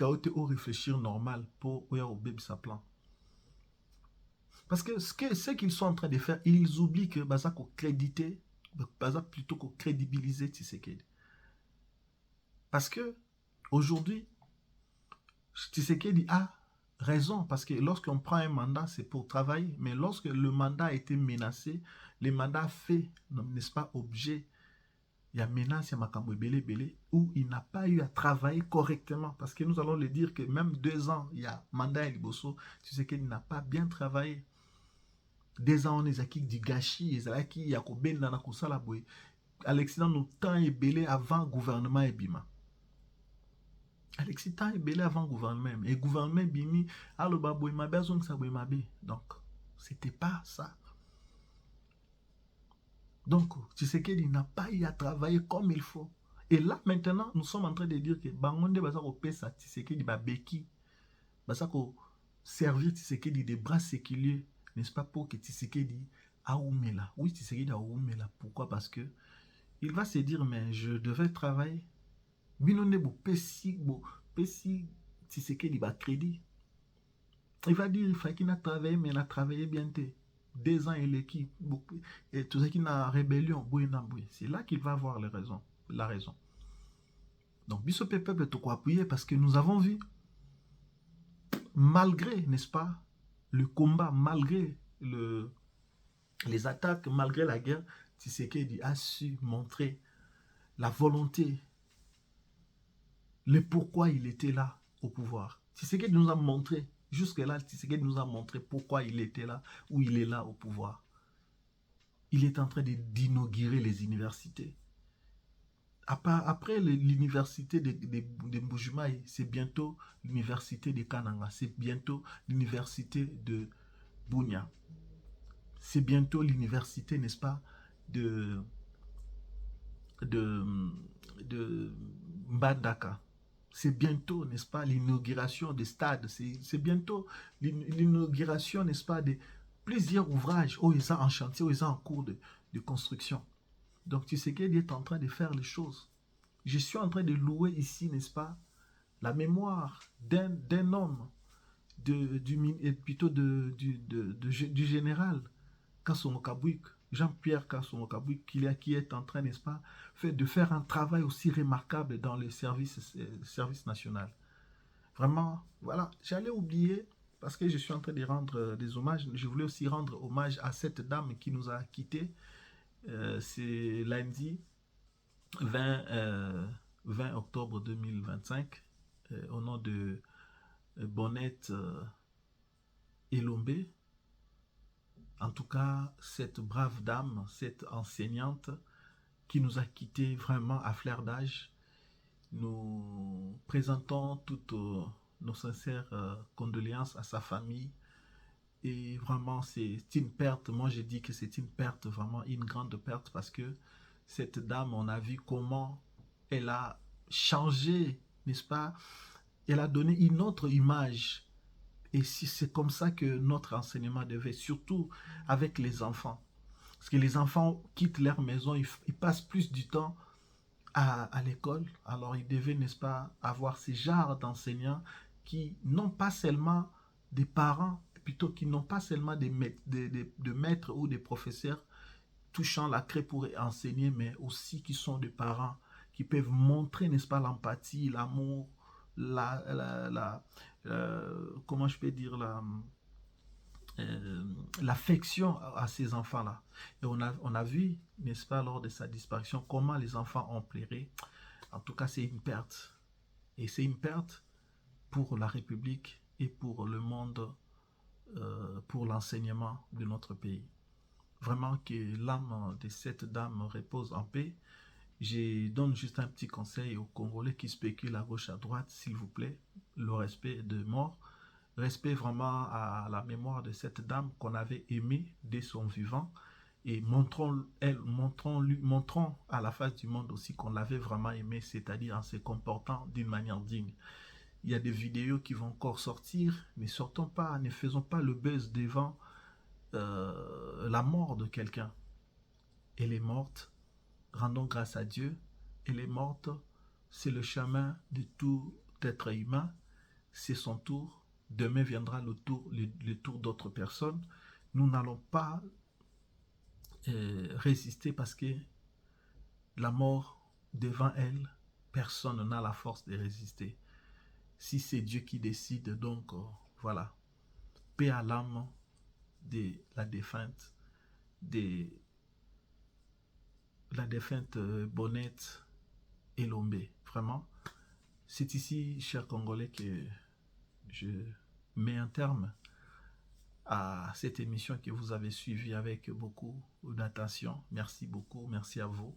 ote au réfléchir normal pour oya obebisa plan. Parce que ce qu'ils sont en train de faire, ils oublient que baza ko créditer, baza plutôt ko crédibiliser Tshisekedi. Parce que aujourd'hui Tshisekedi a raison, parce que lorsqu'on prend un mandat, c'est pour travailler, mais lorsque le mandat a été menacé, le mandat fait, n'est-ce pas, objet, il y a menace, il y a makambo belé, où il n'a pas eu à travailler correctement, parce que nous allons le dire que même 2 ans, il y a mandat et Liboso, tu sais qu'il n'a pas bien travaillé. 2 ans, on est acquis du gâchis, il y a combien dans la boue, Alexis, nous temps et belé avant gouvernement et bima. Alexis temps est belé avant gouvernement et gouvernement bimi allo baboy mabe azong sa boy mabe. Donc c'était pas ça. Donc Tshisekedi n'a pas eu à travailler comme il faut. Et là maintenant nous sommes en train de dire que bangonde baza ko pesa Tshisekedi ba beki baza ko servir Tshisekedi des bras séculiers, n'est-ce pas, pour que Tshisekedi a oumela. Oui, Tshisekedi a oumela. Pourquoi? Parce que il va se dire mais je devais travailler. Binonde bo pesi Tshisekedi ba crédit. Il va dire il faut qu'il a travaillé, mais il a travaillé bien. 2 ans et l'équipe et tout ça qui n'a rébellion. C'est là qu'il va avoir la raison. Donc biso peuple te quoi appuyer parce que nous avons vu malgré, n'est-ce pas, le combat, malgré les attaques, malgré la guerre, Tshisekedi a su montrer la volonté, le pourquoi il était là au pouvoir. Tshisekedi nous a montré, jusque-là, Tshisekedi nous a montré pourquoi il était là, où il est là au pouvoir. Il est en train d'inaugurer les universités. Après l'université de Mbujimayi, c'est bientôt l'université de Kananga, c'est bientôt l'université de Bunia. C'est bientôt l'université, n'est-ce pas, de Mbandaka. C'est bientôt, n'est-ce pas, l'inauguration des stades. C'est bientôt l'inauguration, n'est-ce pas, de plusieurs ouvrages où ils sont en chantier, où ils sont en cours de construction. Donc, tu sais qu'il est en train de faire les choses. Je suis en train de louer ici, n'est-ce pas, la mémoire d'un homme, plutôt du général Kasongo Kabwik, Jean-Pierre Kasongo Kabwik, qui est en train, n'est-ce pas, de faire un travail aussi remarquable dans le service national. Vraiment, voilà, j'allais oublier, parce que je suis en train de rendre des hommages, je voulais aussi rendre hommage à cette dame qui nous a quittés. C'est lundi 20 octobre 2025, au nom de Bonnette Elombe. En tout cas, cette brave dame, cette enseignante qui nous a quittés vraiment à fleur d'âge, nous présentons toutes nos sincères condoléances à sa famille. Et vraiment, c'est une perte. Moi, je dis que c'est une perte, vraiment une grande perte, parce que cette dame, on a vu comment elle a changé, n'est-ce pas? Elle a donné une autre image. Et si c'est comme ça que notre enseignement devait, surtout avec les enfants. Parce que les enfants quittent leur maison, ils passent plus du temps à l'école. Alors, ils devaient, n'est-ce pas, avoir ces genres d'enseignants qui n'ont pas seulement des parents, plutôt qui n'ont pas seulement de maîtres ou des professeurs touchant la craie pour enseigner, mais aussi qui sont des parents qui peuvent montrer, n'est-ce pas, l'empathie, l'amour, comment je peux dire, l'affection à ces enfants-là. Et on a vu, n'est-ce pas, lors de sa disparition, comment les enfants ont pleuré. En tout cas, c'est une perte. Et c'est une perte pour la République et pour le monde, pour l'enseignement de notre pays. Vraiment que l'âme de cette dame repose en paix Je donne juste un petit conseil aux Congolais qui spéculent à gauche, à droite, s'il vous plaît, le respect de mort. Respect vraiment à la mémoire de cette dame qu'on avait aimée dès son vivant et montrons à la face du monde aussi qu'on l'avait vraiment aimée, c'est-à-dire en se comportant d'une manière digne. Il y a des vidéos qui vont encore sortir, ne sortons pas, ne faisons pas le buzz devant la mort de quelqu'un. Elle est morte, rendons grâce à Dieu. Elle est morte, c'est le chemin de tout être humain, c'est son tour. Demain viendra le tour d'autres personnes. Nous n'allons pas résister parce que la mort devant elle, personne n'a la force de résister. Si c'est Dieu qui décide, donc voilà. Paix à l'âme de la défunte, de la défunte Bonnette et Lombé. Vraiment, c'est ici, chers Congolais, que je mets un terme à cette émission que vous avez suivie avec beaucoup d'attention. Merci beaucoup, merci à vous.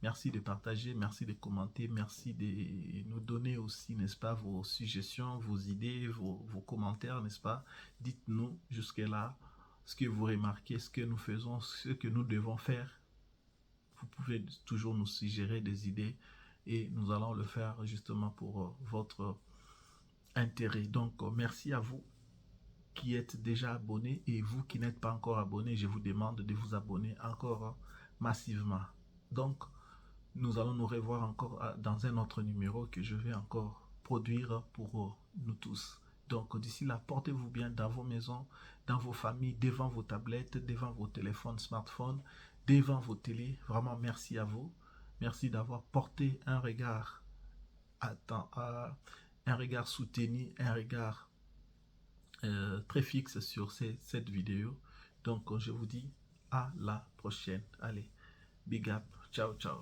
Merci de partager, merci de commenter, merci de nous donner aussi, n'est-ce pas, vos suggestions, vos idées, vos commentaires, n'est-ce pas. Dites-nous jusque-là ce que vous remarquez, ce que nous faisons, ce que nous devons faire. Vous pouvez toujours nous suggérer des idées et nous allons le faire justement pour votre intérêt. Donc, merci à vous qui êtes déjà abonnés et vous qui n'êtes pas encore abonnés, je vous demande de vous abonner encore massivement. Donc, nous allons nous revoir encore dans un autre numéro que je vais encore produire pour nous tous. Donc d'ici là, portez-vous bien dans vos maisons, dans vos familles, devant vos tablettes, devant vos téléphones, smartphones, devant vos télés. Vraiment, merci à vous. Merci d'avoir porté un regard, un regard soutenu, un regard très fixe sur cette vidéo. Donc je vous dis à la prochaine. Allez, big up, ciao, ciao.